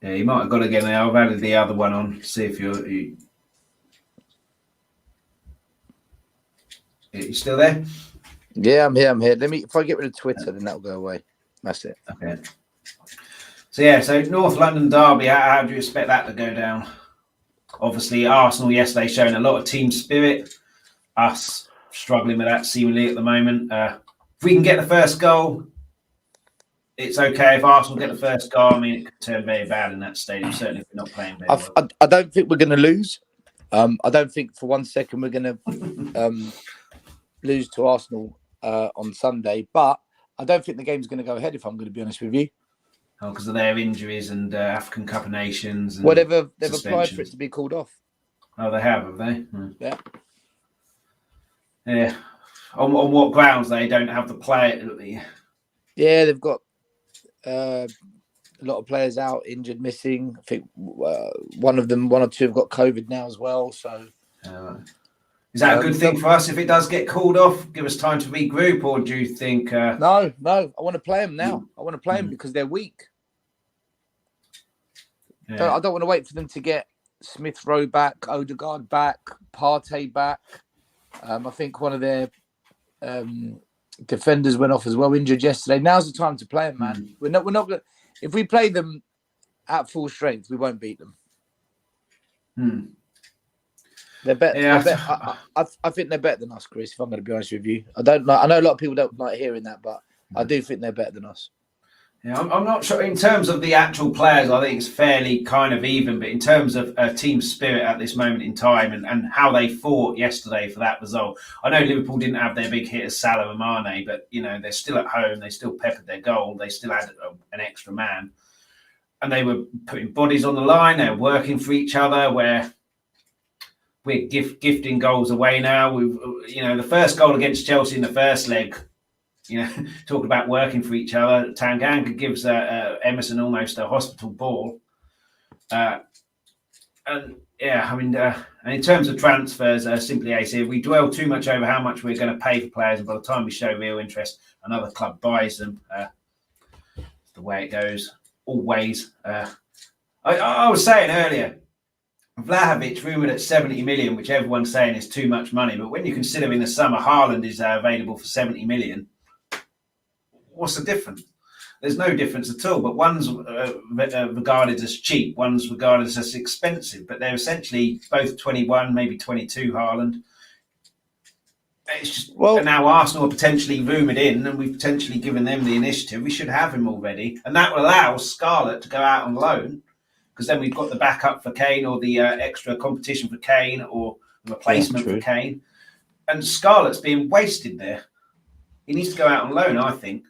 Speaker 1: Yeah, you might have gone again there. I've added the other one on. See if you're still there.
Speaker 2: Yeah, I'm here. If I get rid of Twitter, then that'll go away. That's it.
Speaker 1: Okay. So North London derby, how do you expect that to go down? Obviously, Arsenal yesterday showing a lot of team spirit. Us struggling with that seemingly at the moment. If we can get the first goal, it's okay. If Arsenal get the first goal, I mean, it could turn very bad in that stadium, certainly if we're not playing very well.
Speaker 2: I don't think we're going to lose. I don't think for 1 second we're going to lose to Arsenal on Sunday, but I don't think the game's going to go ahead, if I'm going to be honest with you.
Speaker 1: Oh, because of their injuries and African Cup of Nations. And
Speaker 2: they've applied for it to be called off.
Speaker 1: Oh, they have they?
Speaker 2: Yeah.
Speaker 1: Yeah. On what grounds they don't have the player?
Speaker 2: Yeah, they've got a lot of players out, injured, missing. I think one or two have got COVID now as well. So,
Speaker 1: is that a good thing for us if it does get called off? Give us time to regroup, or do you think?
Speaker 2: No. I want to play them now. I want to play them because they're weak. Yeah. I don't want to wait for them to get Smith Rowe back, Odegaard back, Partey back. I think one of their defenders went off as well, injured yesterday. Now's the time to play them, man. We're not going. If we play them at full strength, we won't beat them. They're better.
Speaker 1: Yeah.
Speaker 2: I think they're better than us, Chris. If I'm going to be honest with you, I don't like. I know a lot of people don't like hearing that, but I do think they're better than us.
Speaker 1: Yeah, I'm not sure. In terms of the actual players, I think it's fairly kind of even. But in terms of team spirit at this moment in time and how they fought yesterday for that result, I know Liverpool didn't have their big hitters, Salah and Mane, but they're still at home. They still peppered their goal. They still had an extra man, and they were putting bodies on the line. They're working for each other. Where we're gifting goals away now. We've the first goal against Chelsea in the first leg. Talking about working for each other, Tanganga gives Emerson almost a hospital ball. And in terms of transfers, simply Ace here, we dwell too much over how much we're going to pay for players, and by the time we show real interest, another club buys them. It's the way it goes, always. I was saying earlier, Vlahovic rumoured at 70 million, which everyone's saying is too much money, but when you consider in the summer Haaland is available for 70 million, what's the difference? There's no difference at all. But one's regarded as cheap, one's regarded as expensive. But they're essentially both 21, maybe 22. Haaland. It's just now Arsenal are potentially rumoured in, and we've potentially given them the initiative. We should have him already, and that will allow Scarlett to go out on loan, because then we've got the backup for Kane, or the extra competition for Kane, or replacement for Kane. And Scarlett's being wasted there. He needs to go out on loan, I think.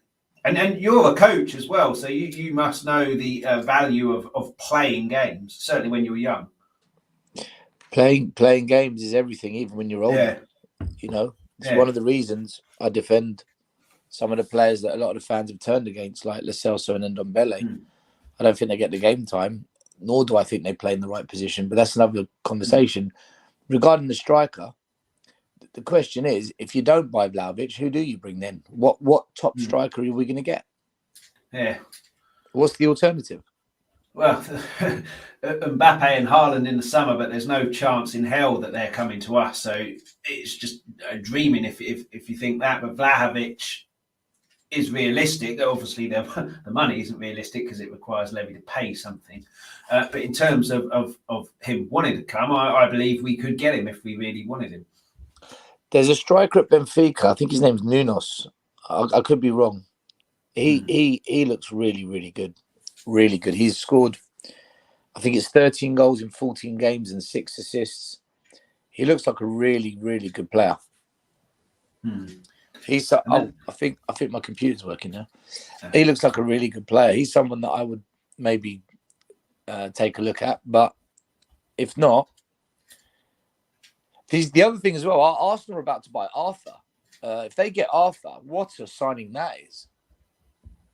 Speaker 1: And you're a coach as well, so you must know the value of playing games, certainly when you're young.
Speaker 2: Playing games is everything, even when you're older. Yeah. It's one of the reasons I defend some of the players that a lot of the fans have turned against, like Lo Celso and Ndombele. I don't think they get the game time, nor do I think they play in the right position, but that's another conversation. Regarding the striker, the question is, if you don't buy Vlahovic, who do you bring then? What top striker are we going to get?
Speaker 1: Yeah.
Speaker 2: What's the alternative?
Speaker 1: Well, Mbappe and Haaland in the summer, but there's no chance in hell that they're coming to us. So it's just dreaming if you think that. But Vlahovic is realistic. Obviously, the money isn't realistic because it requires Levy to pay something. But in terms of him wanting to come, I believe we could get him if we really wanted him.
Speaker 2: There's a striker at Benfica. I think his name's Nunes. I could be wrong. He looks really, really good. Really good. He's scored, I think it's 13 goals in 14 games and 6 assists. He looks like a really, really good player. He's. I think my computer's working now. He looks like a really good player. He's someone that I would maybe take a look at. But if not, the other thing as well, Arsenal are about to buy Arthur. If they get Arthur, what a signing that is.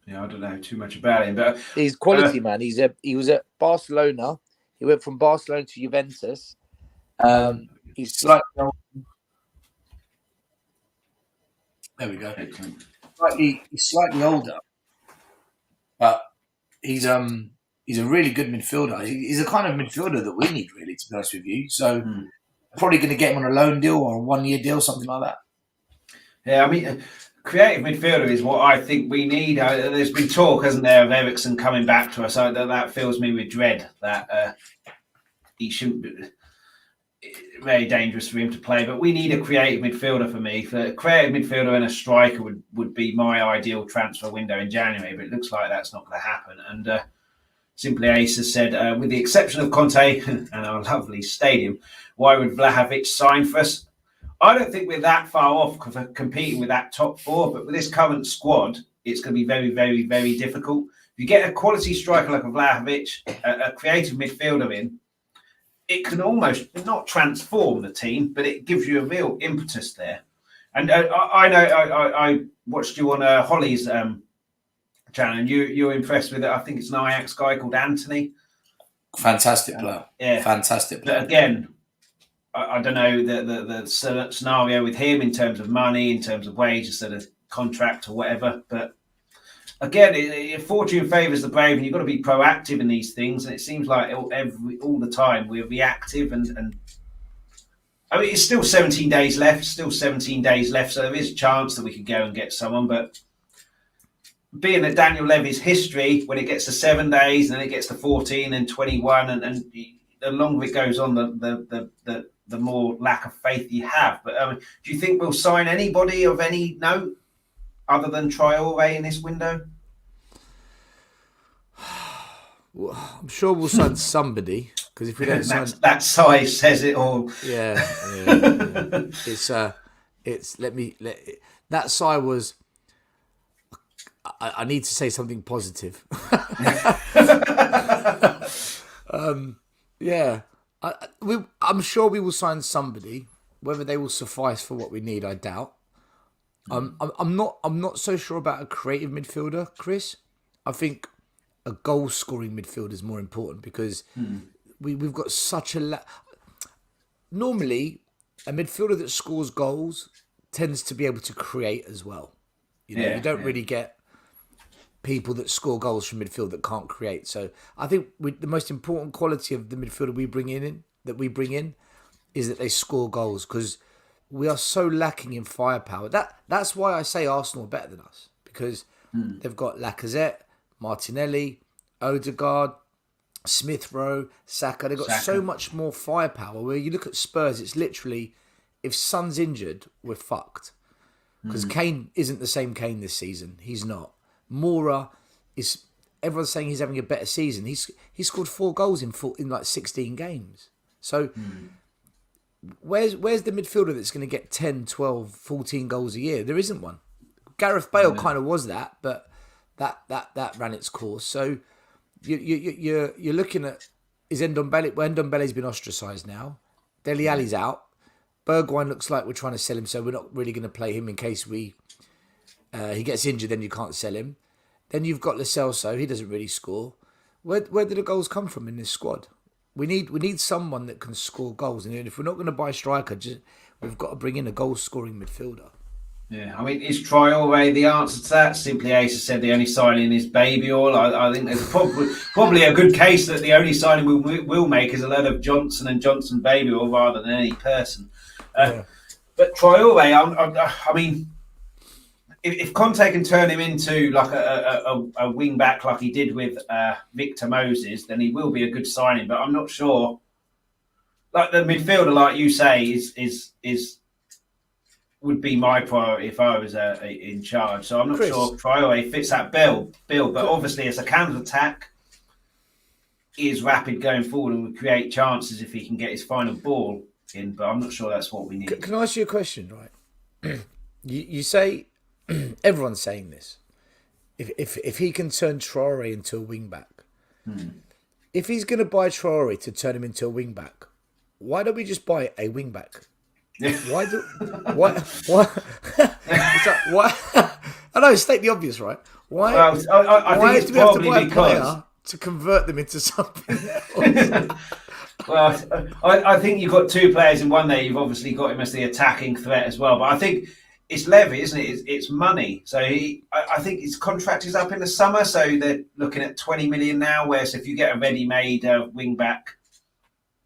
Speaker 1: Yeah, I don't know too much about him, but
Speaker 2: he's quality, man. He was at Barcelona. He went from Barcelona to Juventus. He's slightly older. There we go. He's slightly older, but he's a really good midfielder. He's the kind of midfielder that we need, really, to be honest with you. So probably going to get him on a loan deal or a 1-year deal, something like that.
Speaker 1: Yeah, I mean, creative midfielder is what I think we need. There's been talk, hasn't there, of Eriksen coming back to us. That fills me with dread that he shouldn't be. Very dangerous for him to play, but we need a creative midfielder for me. For a creative midfielder and a striker would be my ideal transfer window in January, but it looks like that's not going to happen. And Simply Ace has said, with the exception of Conte and our lovely stadium, why would Vlahovic sign for us? I don't think we're that far off competing with that top four, but with this current squad, it's going to be very, very, very difficult. If you get a quality striker like a Vlahovic, a creative midfielder in, it can almost not transform the team, but it gives you a real impetus there. And I know I watched you on Holly's channel, and you're impressed with it. I think it's an Ajax guy called Anthony.
Speaker 2: Fantastic player.
Speaker 1: Yeah,
Speaker 2: fantastic player.
Speaker 1: But again, I don't know the scenario with him in terms of money, in terms of wage instead of contract or whatever. But again, fortune favours the brave, and you've got to be proactive in these things. And it seems like all the time we're reactive, and I mean, it's still 17 days left. So there is a chance that we could go and get someone. But being that Daniel Levy's history, when it gets to 7 days, and then it gets to 14 and 21, and the longer it goes on, the more lack of faith you have. But do you think we'll sign anybody of any note other than Traore in this window?
Speaker 3: Well, I'm sure we'll sign somebody, because if we don't sign,
Speaker 1: that size says it all.
Speaker 3: Yeah. It's that side was. I need to say something positive. I'm sure we will sign somebody. Whether they will suffice for what we need, I doubt. I'm not so sure about a creative midfielder, Chris. I think a goal-scoring midfielder is more important, because we've got such a... Normally, a midfielder that scores goals tends to be able to create as well. You don't really get people that score goals from midfield that can't create. So I think the most important quality of the midfielder we bring in is that they score goals, because we are so lacking in firepower. That's why I say Arsenal are better than us, because they've got Lacazette, Martinelli, Odegaard, Smith Rowe, Saka. They've got so much more firepower. Where you look at Spurs, it's literally, if Son's injured, we're fucked. Because Kane isn't the same Kane this season. He's not. Moura is. Everyone's saying he's having a better season. He scored 4 goals in like 16 games. So where's the midfielder that's going to get 10, 12, 14 goals a year? There isn't one. Gareth Bale kind of was that, but that ran its course. So you're looking at, is Ndombele? Well, Ndombele's been ostracised now. Dele Alli's out. Bergwijn looks like we're trying to sell him, so we're not really going to play him in case he gets injured. Then you can't sell him. Then you've got Lo Celso. He doesn't really score. Where do the goals come from in this squad? We need someone that can score goals, and if we're not going to buy a striker, we've got to bring in a goal-scoring midfielder.
Speaker 1: Yeah, I mean, is Traore the answer to that? Simply Ace has said the only signing is Babyall. I think there's probably a good case that the only signing we'll make is a load of Johnson and Johnson Babyall rather than any person. But Traore, I mean, if Conte can turn him into like a wing back like he did with Victor Moses, then he will be a good signing. But I'm not sure. Like the midfielder, like you say, is would be my priority if I was in charge. So I'm not sure Traore fits that bill. But obviously, as a counter attack, he is rapid going forward and would create chances if he can get his final ball in. But I'm not sure that's what we need.
Speaker 3: Can I ask you a question? Right, you say everyone's saying this. If he can turn Traore into a wing back, if he's going to buy Traore to turn him into a wing back, why don't we just buy a wing back? Why? Why? I know, state the obvious, right? Why?
Speaker 1: Well, I think it's
Speaker 3: do we have to
Speaker 1: probably
Speaker 3: buy a
Speaker 1: because
Speaker 3: player to convert them into something else?
Speaker 1: Well, I think you've got 2 players in one there. You've obviously got him as the attacking threat as well. But I think it's Levy, isn't it? It's money. So I think his contract is up in the summer. So they're looking at 20 million now. Whereas if you get a ready-made wing back,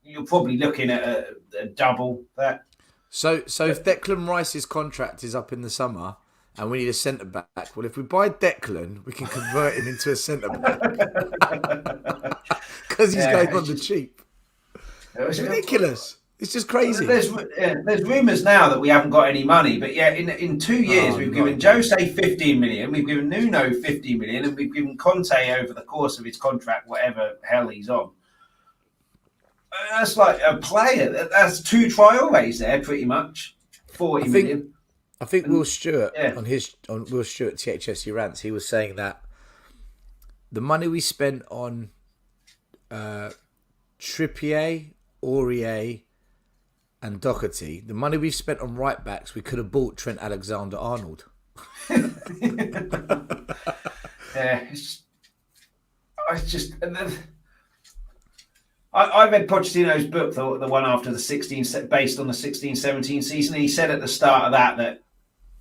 Speaker 1: you're probably looking at a double that.
Speaker 3: So if Declan Rice's contract is up in the summer and we need a centre back, well, if we buy Declan, we can convert him into a centre back because he's going on the cheap. It's ridiculous. It's just crazy.
Speaker 1: There's rumours now that we haven't got any money, but yeah, in 2 years we've given Jose 15 million, we've given Nuno 50 million, and we've given Conte over the course of his contract, whatever hell he's on. That's like a player. That's 2 Traores there, pretty much. 40 million.
Speaker 3: I think Will Stewart on Will Stewart THSU rants, he was saying that the money we spent on Trippier, Aurier, and Doherty, the money we've spent on right backs, we could have bought Trent Alexander-Arnold. I read Pochettino's book, the one after the 16, based on the 16-17 season. And he said at the start of that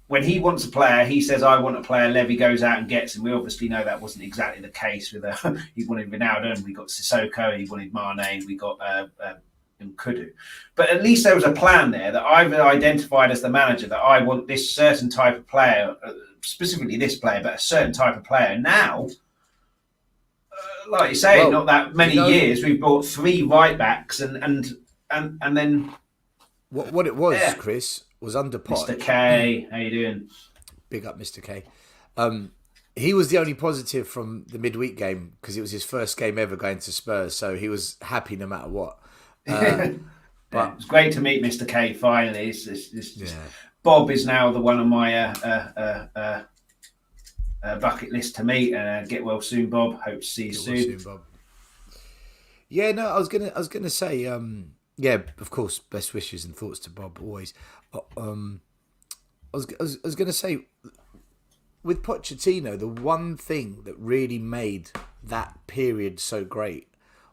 Speaker 3: when he wants a player, he says, "I want a player." Levy goes out and gets him. We obviously know that wasn't exactly the case with he wanted Ronaldo, and we got Sissoko, he wanted Mane, we got
Speaker 1: and could do. But at least there was a plan there that I've identified as the manager, that I want this certain type of player, specifically this player, but a certain type of player. Now, like you say, not that many years, we've bought 3 right backs and then
Speaker 3: what it was, Chris, was under Poch.
Speaker 1: Mr. K, how you doing?
Speaker 3: Big up, Mr. K. He was the only positive from the midweek game because it was his first game ever going to Spurs, so he was happy no matter what.
Speaker 1: But it's great to meet Mr. K finally. Bob is now the one of my bucket list to meet. Get well soon, Bob. Hope to see you soon.
Speaker 3: Bob. Yeah, no, I was gonna say, yeah, of course, best wishes and thoughts to Bob always. I was gonna say, with Pochettino, the one thing that really made that period so great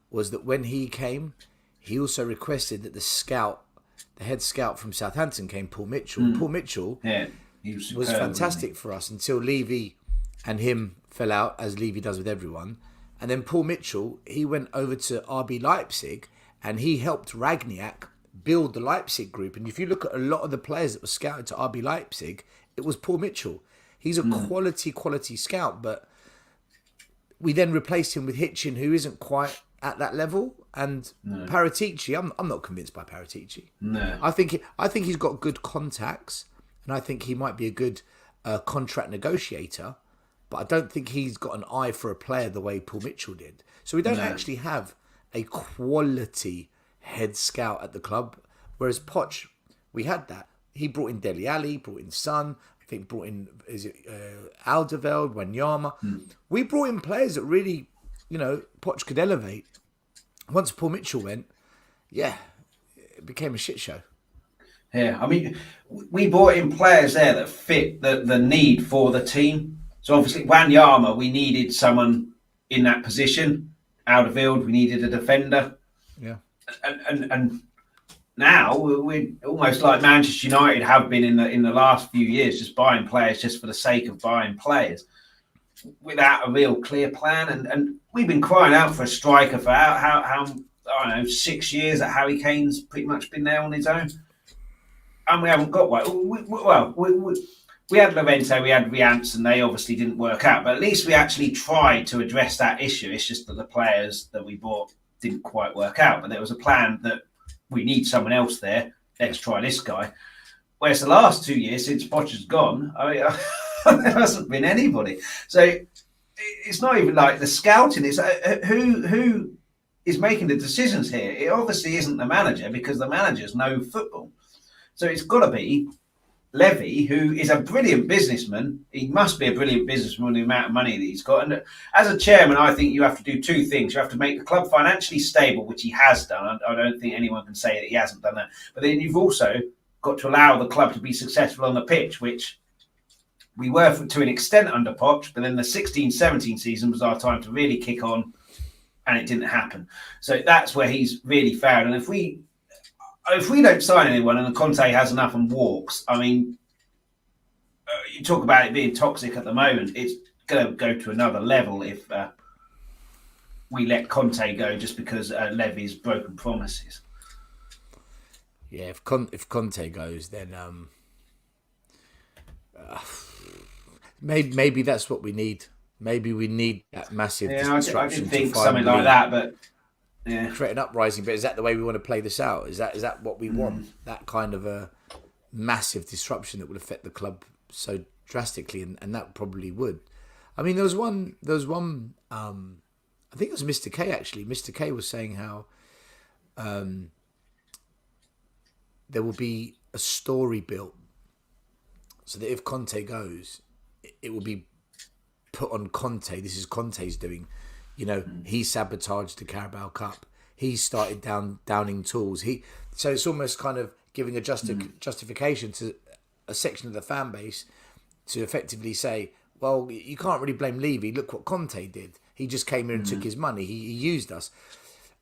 Speaker 3: was that when he came, he also requested that the head scout from Southampton came, Paul Mitchell. Paul Mitchell
Speaker 1: he
Speaker 3: was fantastic for us until Levy and him fell out, as Levy does with everyone. And then Paul Mitchell, he went over to RB Leipzig and he helped Ragniak build the Leipzig group. And if you look at a lot of the players that were scouted to RB Leipzig, it was Paul Mitchell. He's a quality scout, but we then replaced him with Hitchin, who isn't quite at that level. And Paratici, I'm not convinced by Paratici.
Speaker 1: No,
Speaker 3: I think he's got good contacts, and I think he might be a good contract negotiator. But I don't think he's got an eye for a player the way Paul Mitchell did. So we don't actually have a quality head scout at the club. Whereas Poch, we had that. He brought in Dele Alli, brought in Son. I think brought in Alderweireld, Wanyama. We brought in players that really, Poch could elevate. Once Paul Mitchell went, it became a shit show.
Speaker 1: Yeah, I mean, we brought in players there that fit the need for the team. So obviously, Wanyama, we needed someone in that position. Alderweireld, we needed a defender.
Speaker 3: Yeah,
Speaker 1: and now we're almost like Manchester United have been in the last few years, just buying players just for the sake of buying players without a real clear plan. And we've been crying out for a striker for how I don't know, 6 years that Harry Kane's pretty much been there on his own, and we haven't got one. We had Lorente, we had Riance, and they obviously didn't work out. But at least we actually tried to address that issue. It's just that the players that we bought didn't quite work out. But there was a plan that we need someone else there. Let's try this guy. Whereas the last 2 years since Poch has gone, there hasn't been anybody. So it's not even like the scouting. It's who is making the decisions here. It obviously isn't the manager, because the managers know football. So it's got to be Levy, who is a brilliant businessman. He must be a brilliant businessman with the amount of money that he's got. And as a chairman, I think you have to do 2 things. You have to make the club financially stable, which he has done. I don't think anyone can say that he hasn't done that. But then you've also got to allow the club to be successful on the pitch, which we were to an extent under Poch. But then the 16-17 season was our time to really kick on, and it didn't happen. So that's where he's really failed. And if we don't sign anyone and Conte has enough and walks, I mean, you talk about it being toxic at the moment. It's going to go to another level if we let Conte go just because Levy's broken promises.
Speaker 3: Yeah, if Conte goes, then maybe that's what we need. Maybe we need that massive disruption.
Speaker 1: I did think something like that, but
Speaker 3: create an uprising. But is that the way we want to play this out? Is that what we want? That kind of a massive disruption that would affect the club so drastically, and that probably would. I mean, there was one. I think it was Mr. K actually. Mr. K was saying how there will be a story built so that if Conte goes, it will be put on Conte. This is Conte's doing. He sabotaged the Carabao Cup. He started downing tools. So it's almost kind of giving a justification to a section of the fan base to effectively say, well, you can't really blame Levy. Look what Conte did. He just came here and took his money. He used us.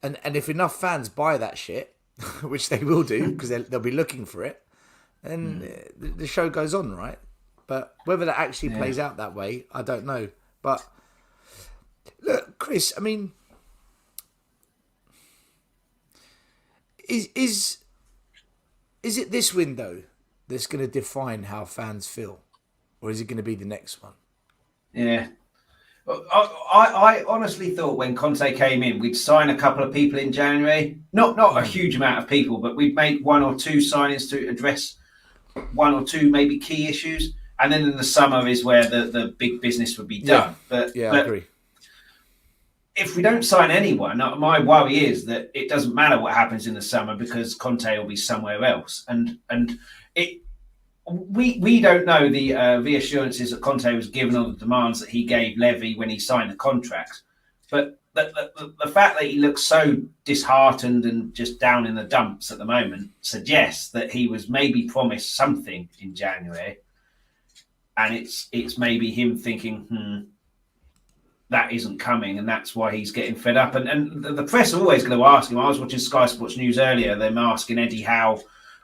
Speaker 3: And if enough fans buy that shit, which they will do because they'll be looking for it, then the show goes on, right? But whether that actually plays out that way, I don't know. But look, Chris, I mean, Is it this window that's going to define how fans feel, or is it going to be the next one?
Speaker 1: Yeah. I honestly thought when Conte came in, we'd sign a couple of people in January. Not a huge amount of people, but we'd make one or two signings to address one or two maybe key issues. And then in the summer is where the big business would be done. But
Speaker 3: I agree.
Speaker 1: If we don't sign anyone, my worry is that it doesn't matter what happens in the summer because Conte will be somewhere else. And we don't know the reassurances that Conte was given on the demands that he gave Levy when he signed the contract. But the fact that he looks so disheartened and just down in the dumps at the moment suggests that he was maybe promised something in January. And it's maybe him thinking, that isn't coming, and that's why he's getting fed up. And the press are always going to ask him. I was watching Sky Sports News earlier, them asking Eddie Howe,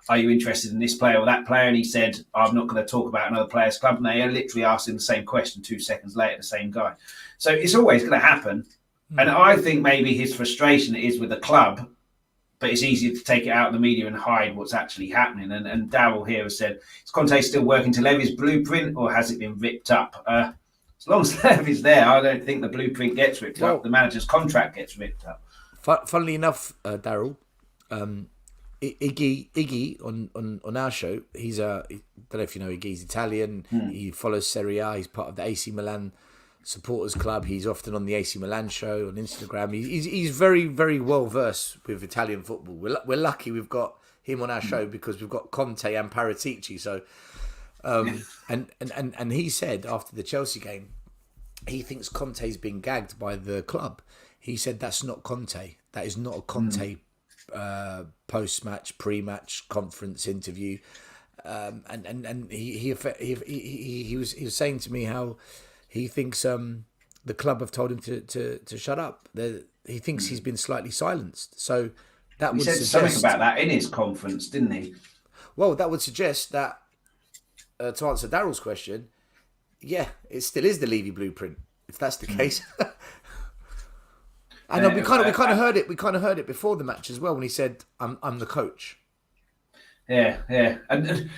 Speaker 1: are you interested in this player or that player? And he said, I'm not going to talk about another player's club. And they literally asked him the same question 2 seconds later, the same guy. So it's always going to happen. And I think maybe his frustration is with the club, but it's easier to take it out in the media and hide what's actually happening. And Darryl here has said, is Conte still working to Levy's blueprint or has it been ripped up? As long as Levy's there, I don't think the blueprint gets ripped up. The manager's contract gets ripped up.
Speaker 3: Funnily enough, Darryl, Iggy on our show, he's I don't know if you know Iggy, he's Italian. He follows Serie A. He's part of the AC Milan supporters club. He's often on the AC Milan show on Instagram. He's very, very well versed with Italian football. We're lucky we've got him on our show because we've got Conte and Paratici. So, and he said after the Chelsea game, he thinks Conte's been gagged by the club. He said that's not Conte. That is not a Conte post-match, pre-match conference interview. And he was saying to me how he thinks the club have told him to shut up. He thinks he's been slightly silenced. So that would
Speaker 1: said
Speaker 3: suggest
Speaker 1: something about that in his conference, didn't he?
Speaker 3: Well, that would suggest that to answer Daryl's question, yeah, it still is the Levy blueprint. If that's the case. I know we kind of heard it. We kind of heard it before the match as well when he said, "I'm the coach."
Speaker 1: Yeah, and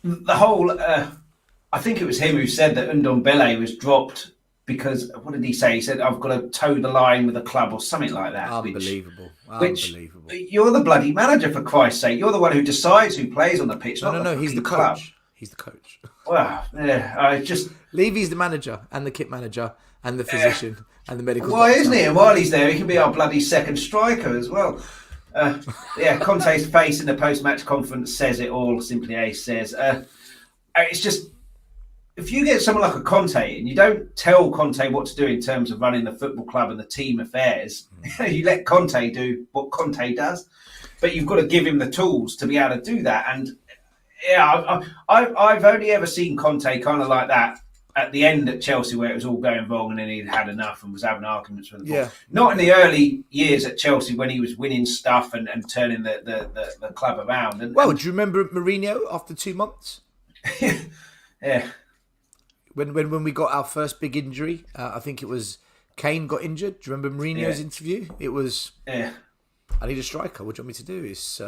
Speaker 1: the whole. I think it was him who said that Ndombele was dropped because what did he say? He said, "I've got to toe the line with the club" or something like that.
Speaker 3: Unbelievable.
Speaker 1: Unbelievable. You're the bloody manager, for Christ's sake. You're the one who decides who plays on the pitch.
Speaker 3: No. He's the
Speaker 1: club.
Speaker 3: coach. He's the coach.
Speaker 1: Well, yeah, I just.
Speaker 3: Levy's the manager and the kit manager and the physician and the medical.
Speaker 1: Why isn't he? And while he's there, he can be our bloody second striker as well. Conte's face in the post-match conference says it all. Simply Ace says, it's just if you get someone like a Conte and you don't tell Conte what to do in terms of running the football club and the team affairs, you let Conte do what Conte does, but you've got to give him the tools to be able to do that. And yeah, I've only ever seen Conte kind of like that at the end at Chelsea where it was all going wrong and then he'd had enough and was having arguments with the ball.
Speaker 3: Yeah.
Speaker 1: Not in the early years at Chelsea when he was winning stuff and turning the club around.
Speaker 3: Do you remember Mourinho after 2 months?
Speaker 1: Yeah.
Speaker 3: When we got our first big injury, I think it was Kane got injured. Do you remember Mourinho's interview? It was, I need a striker. What do you want me to do? It's...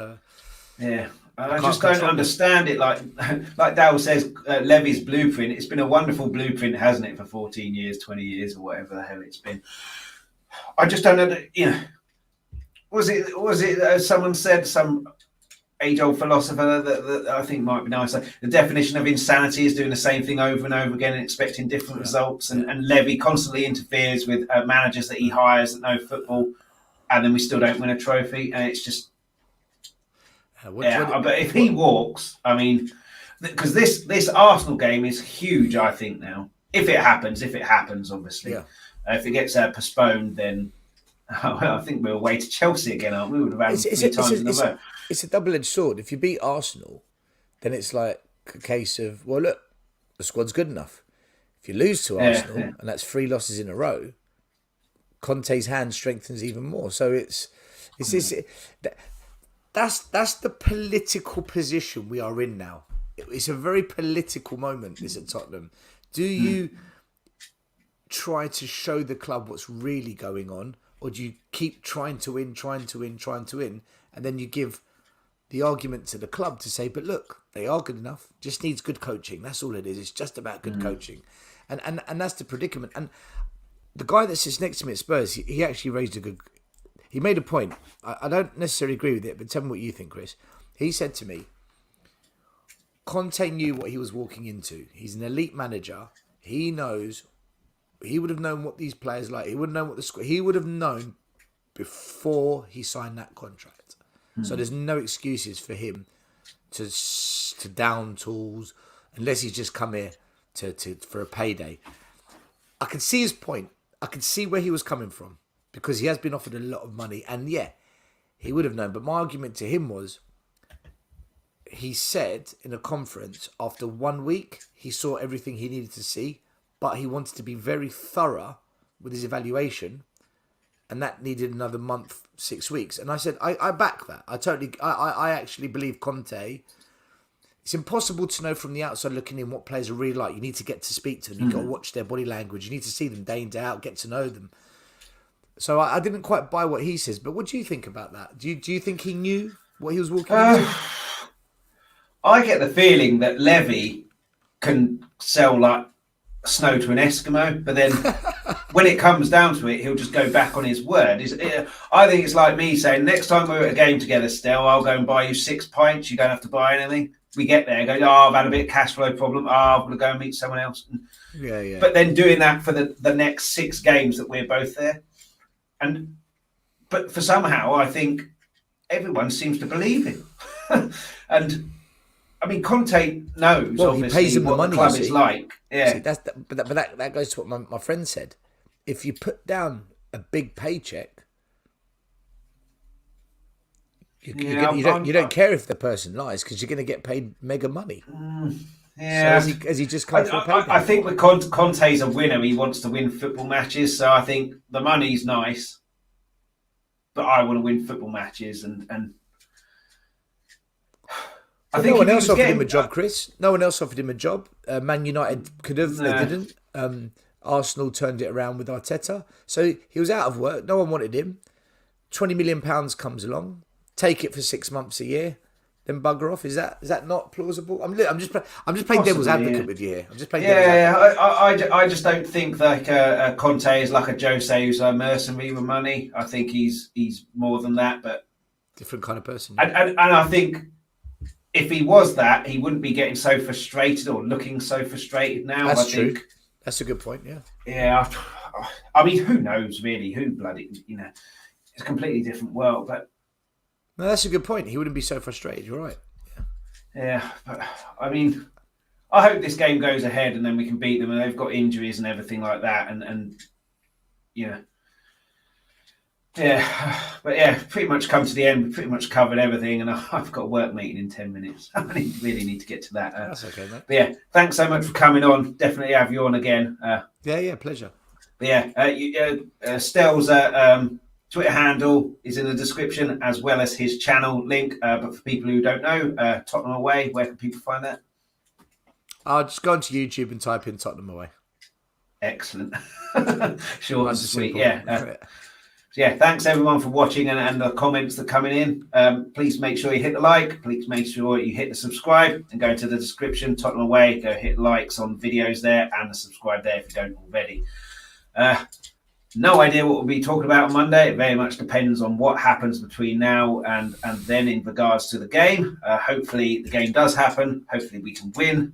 Speaker 3: I just don't understand it. Like Dal says, Levy's blueprint. It's been a wonderful blueprint, hasn't it, for 14 years, 20 years, or whatever the hell it's been. I just don't know. Was it? Someone said, some age-old philosopher that I think might be nice. Like, the definition of insanity is doing the same thing over and over again and expecting different results. And Levy constantly interferes with managers that he hires that know football, and then we still don't win a trophy. And it's just. But if he walks, I mean, because this Arsenal game is huge, I think now. If it happens, obviously. Yeah. If it gets postponed, then I think we're away to Chelsea again, aren't we? We would have had 3 times in a row. It's a double-edged sword. If you beat Arsenal, then it's like a case of, well, look, the squad's good enough. If you lose to Arsenal, and that's 3 losses in a row, Conte's hand strengthens even more. So That's the political position we are in now. It's a very political moment, this at Tottenham. Do you try to show the club what's really going on, or do you keep trying to win, and then you give the argument to the club to say, but look, they are good enough. Just needs good coaching. That's all it is. It's just about good coaching, and that's the predicament. And the guy that sits next to me at Spurs, he actually raised a good. He made a point. I don't necessarily agree with it, but tell me what you think, Chris. He said to me, Conte knew what he was walking into. He's an elite manager. He knows. He would have known what these players like. He would have known what the squad. He would have known before he signed that contract. So there's no excuses for him to down tools unless he's just come here for a payday. I can see his point. I can see where he was coming from because he has been offered a lot of money, and yeah, he would have known. But my argument to him was, he said in a conference after 1 week he saw everything he needed to see, but he wanted to be very thorough with his evaluation, and that needed another month, 6 weeks. And I said, I back that. I actually believe Conte. It's impossible to know from the outside looking in what players are really like. You need to get to speak to them. You've got to watch their body language. You need to see them day in, day out, get to know them. So I didn't quite buy what he says. But what do you think about that? Do you think he knew what he was walking into?
Speaker 1: I get the feeling that Levy can sell like snow to an Eskimo, but then when it comes down to it, he'll just go back on his word. I think it's like me saying, next time we're at a game together, Stel, I'll go and buy you 6 pints. You don't have to buy anything. We get there, go, I've had a bit of cash flow problem. I'm going to go and meet someone else.
Speaker 3: Yeah.
Speaker 1: But then doing that for the next 6 games that we're both there. But for somehow, I think everyone seems to believe him. And I mean, Conte knows obviously he pays him what the money, the club is like. Yeah,
Speaker 3: see, but that goes to what my friend said. If you put down a big paycheck, you don't care if the person lies because you're going to get paid mega money.
Speaker 1: Yeah,
Speaker 3: so has he just come for a payday?
Speaker 1: I think with Conte's a winner. He wants to win football matches. So I think the money's nice, but I want to win football matches and.
Speaker 3: I think no one else offered him a job, Chris. No one else offered him a job. Man United could have, they didn't. Arsenal turned it around with Arteta. So he was out of work. No one wanted him. £20 million comes along. Take it for 6 months a year, then bugger off. Is that not plausible? I'm just playing devil's advocate with you here. I'm just playing devil's advocate.
Speaker 1: I just don't think that Conte is like a Jose who's a mercenary with money. I think he's more than that, but
Speaker 3: different kind of person.
Speaker 1: And I think. If he was that, he wouldn't be getting so frustrated or looking so frustrated now.
Speaker 3: That's true. That's a good point, yeah.
Speaker 1: Yeah. I mean, who knows, really? Who bloody, it's a completely different world. But
Speaker 3: no, that's a good point. He wouldn't be so frustrated. You're right.
Speaker 1: Yeah. But I mean, I hope this game goes ahead and then we can beat them. And they've got injuries and everything like that. And yeah, but yeah, pretty much come to the end. We pretty much covered everything, and I've got a work meeting in 10 minutes. I really need to get to that.
Speaker 3: That's okay, mate.
Speaker 1: But yeah, thanks so much for coming on. Definitely have you on again.
Speaker 3: Yeah, pleasure.
Speaker 1: But yeah, Stel's Twitter handle is in the description, as well as his channel link. But for people who don't know, Tottenham Away, where can people find that?
Speaker 3: I'll just go onto YouTube and type in Tottenham Away.
Speaker 1: Excellent. Short and sweet.
Speaker 3: Simple.
Speaker 1: Yeah. Yeah, thanks everyone for watching and the comments that are coming in. Please make sure you hit the like. Please make sure you hit the subscribe and go to the description, Tottenham Away. Go hit likes on videos there and the subscribe there if you don't already. No idea what we'll be talking about on Monday. It very much depends on what happens between now and then in regards to the game. Hopefully the game does happen. Hopefully we can win.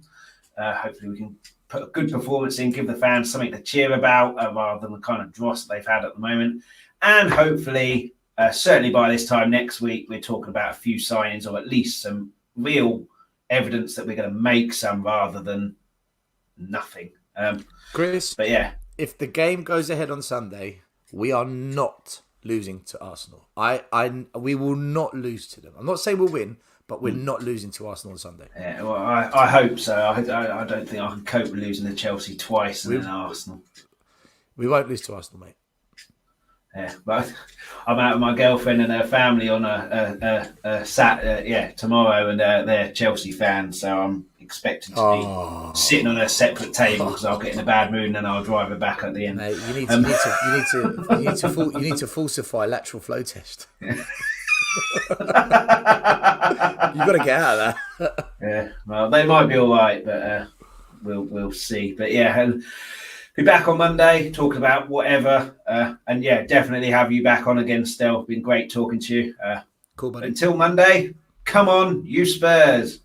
Speaker 1: Hopefully we can put a good performance in, give the fans something to cheer about rather than the kind of dross they've had at the moment. And hopefully, certainly by this time next week, we're talking about a few signings or at least some real evidence that we're going to make some rather than nothing.
Speaker 3: Chris,
Speaker 1: but yeah,
Speaker 3: if the game goes ahead on Sunday, we are not losing to Arsenal. We will not lose to them. I'm not saying we'll win, but we're not losing to Arsenal on Sunday.
Speaker 1: Yeah, well, I hope so. I don't think I can cope with losing to Chelsea twice and then Arsenal.
Speaker 3: We won't lose to Arsenal, mate.
Speaker 1: Yeah, but I'm out with my girlfriend and her family on tomorrow, and they're Chelsea fans, so I'm expecting to be sitting on a separate table because I'll get in a bad mood and then I'll drive her back at the end.
Speaker 3: Mate, you need to falsify lateral flow test. got to get out of that.
Speaker 1: Yeah, well, they might be all right, but we'll see. But yeah, and be back on Monday talking about whatever. And yeah, definitely have you back on again, Stel. Been great talking to you.
Speaker 3: Cool, buddy.
Speaker 1: Until Monday, come on, you Spurs.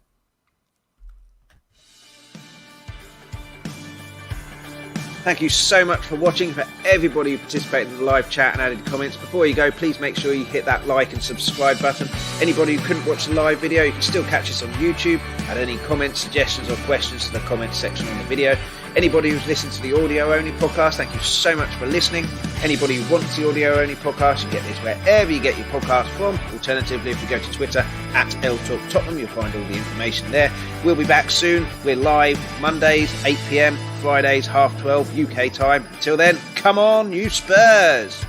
Speaker 1: Thank you so much for watching. For everybody who participated in the live chat and added comments. Before you go, please make sure you hit that like and subscribe button. Anybody who couldn't watch the live video, you can still catch us on YouTube. Add any comments, suggestions or questions to the comments section on the video. Anybody who's listened to the audio-only podcast, thank you so much for listening. Anybody who wants the audio-only podcast, you get this wherever you get your podcast from. Alternatively, if you go to Twitter, @Talk Tottenham, you'll find all the information there. We'll be back soon. We're live Mondays, 8 p.m, Fridays, 12:30 UK time. Until then, come on, you Spurs!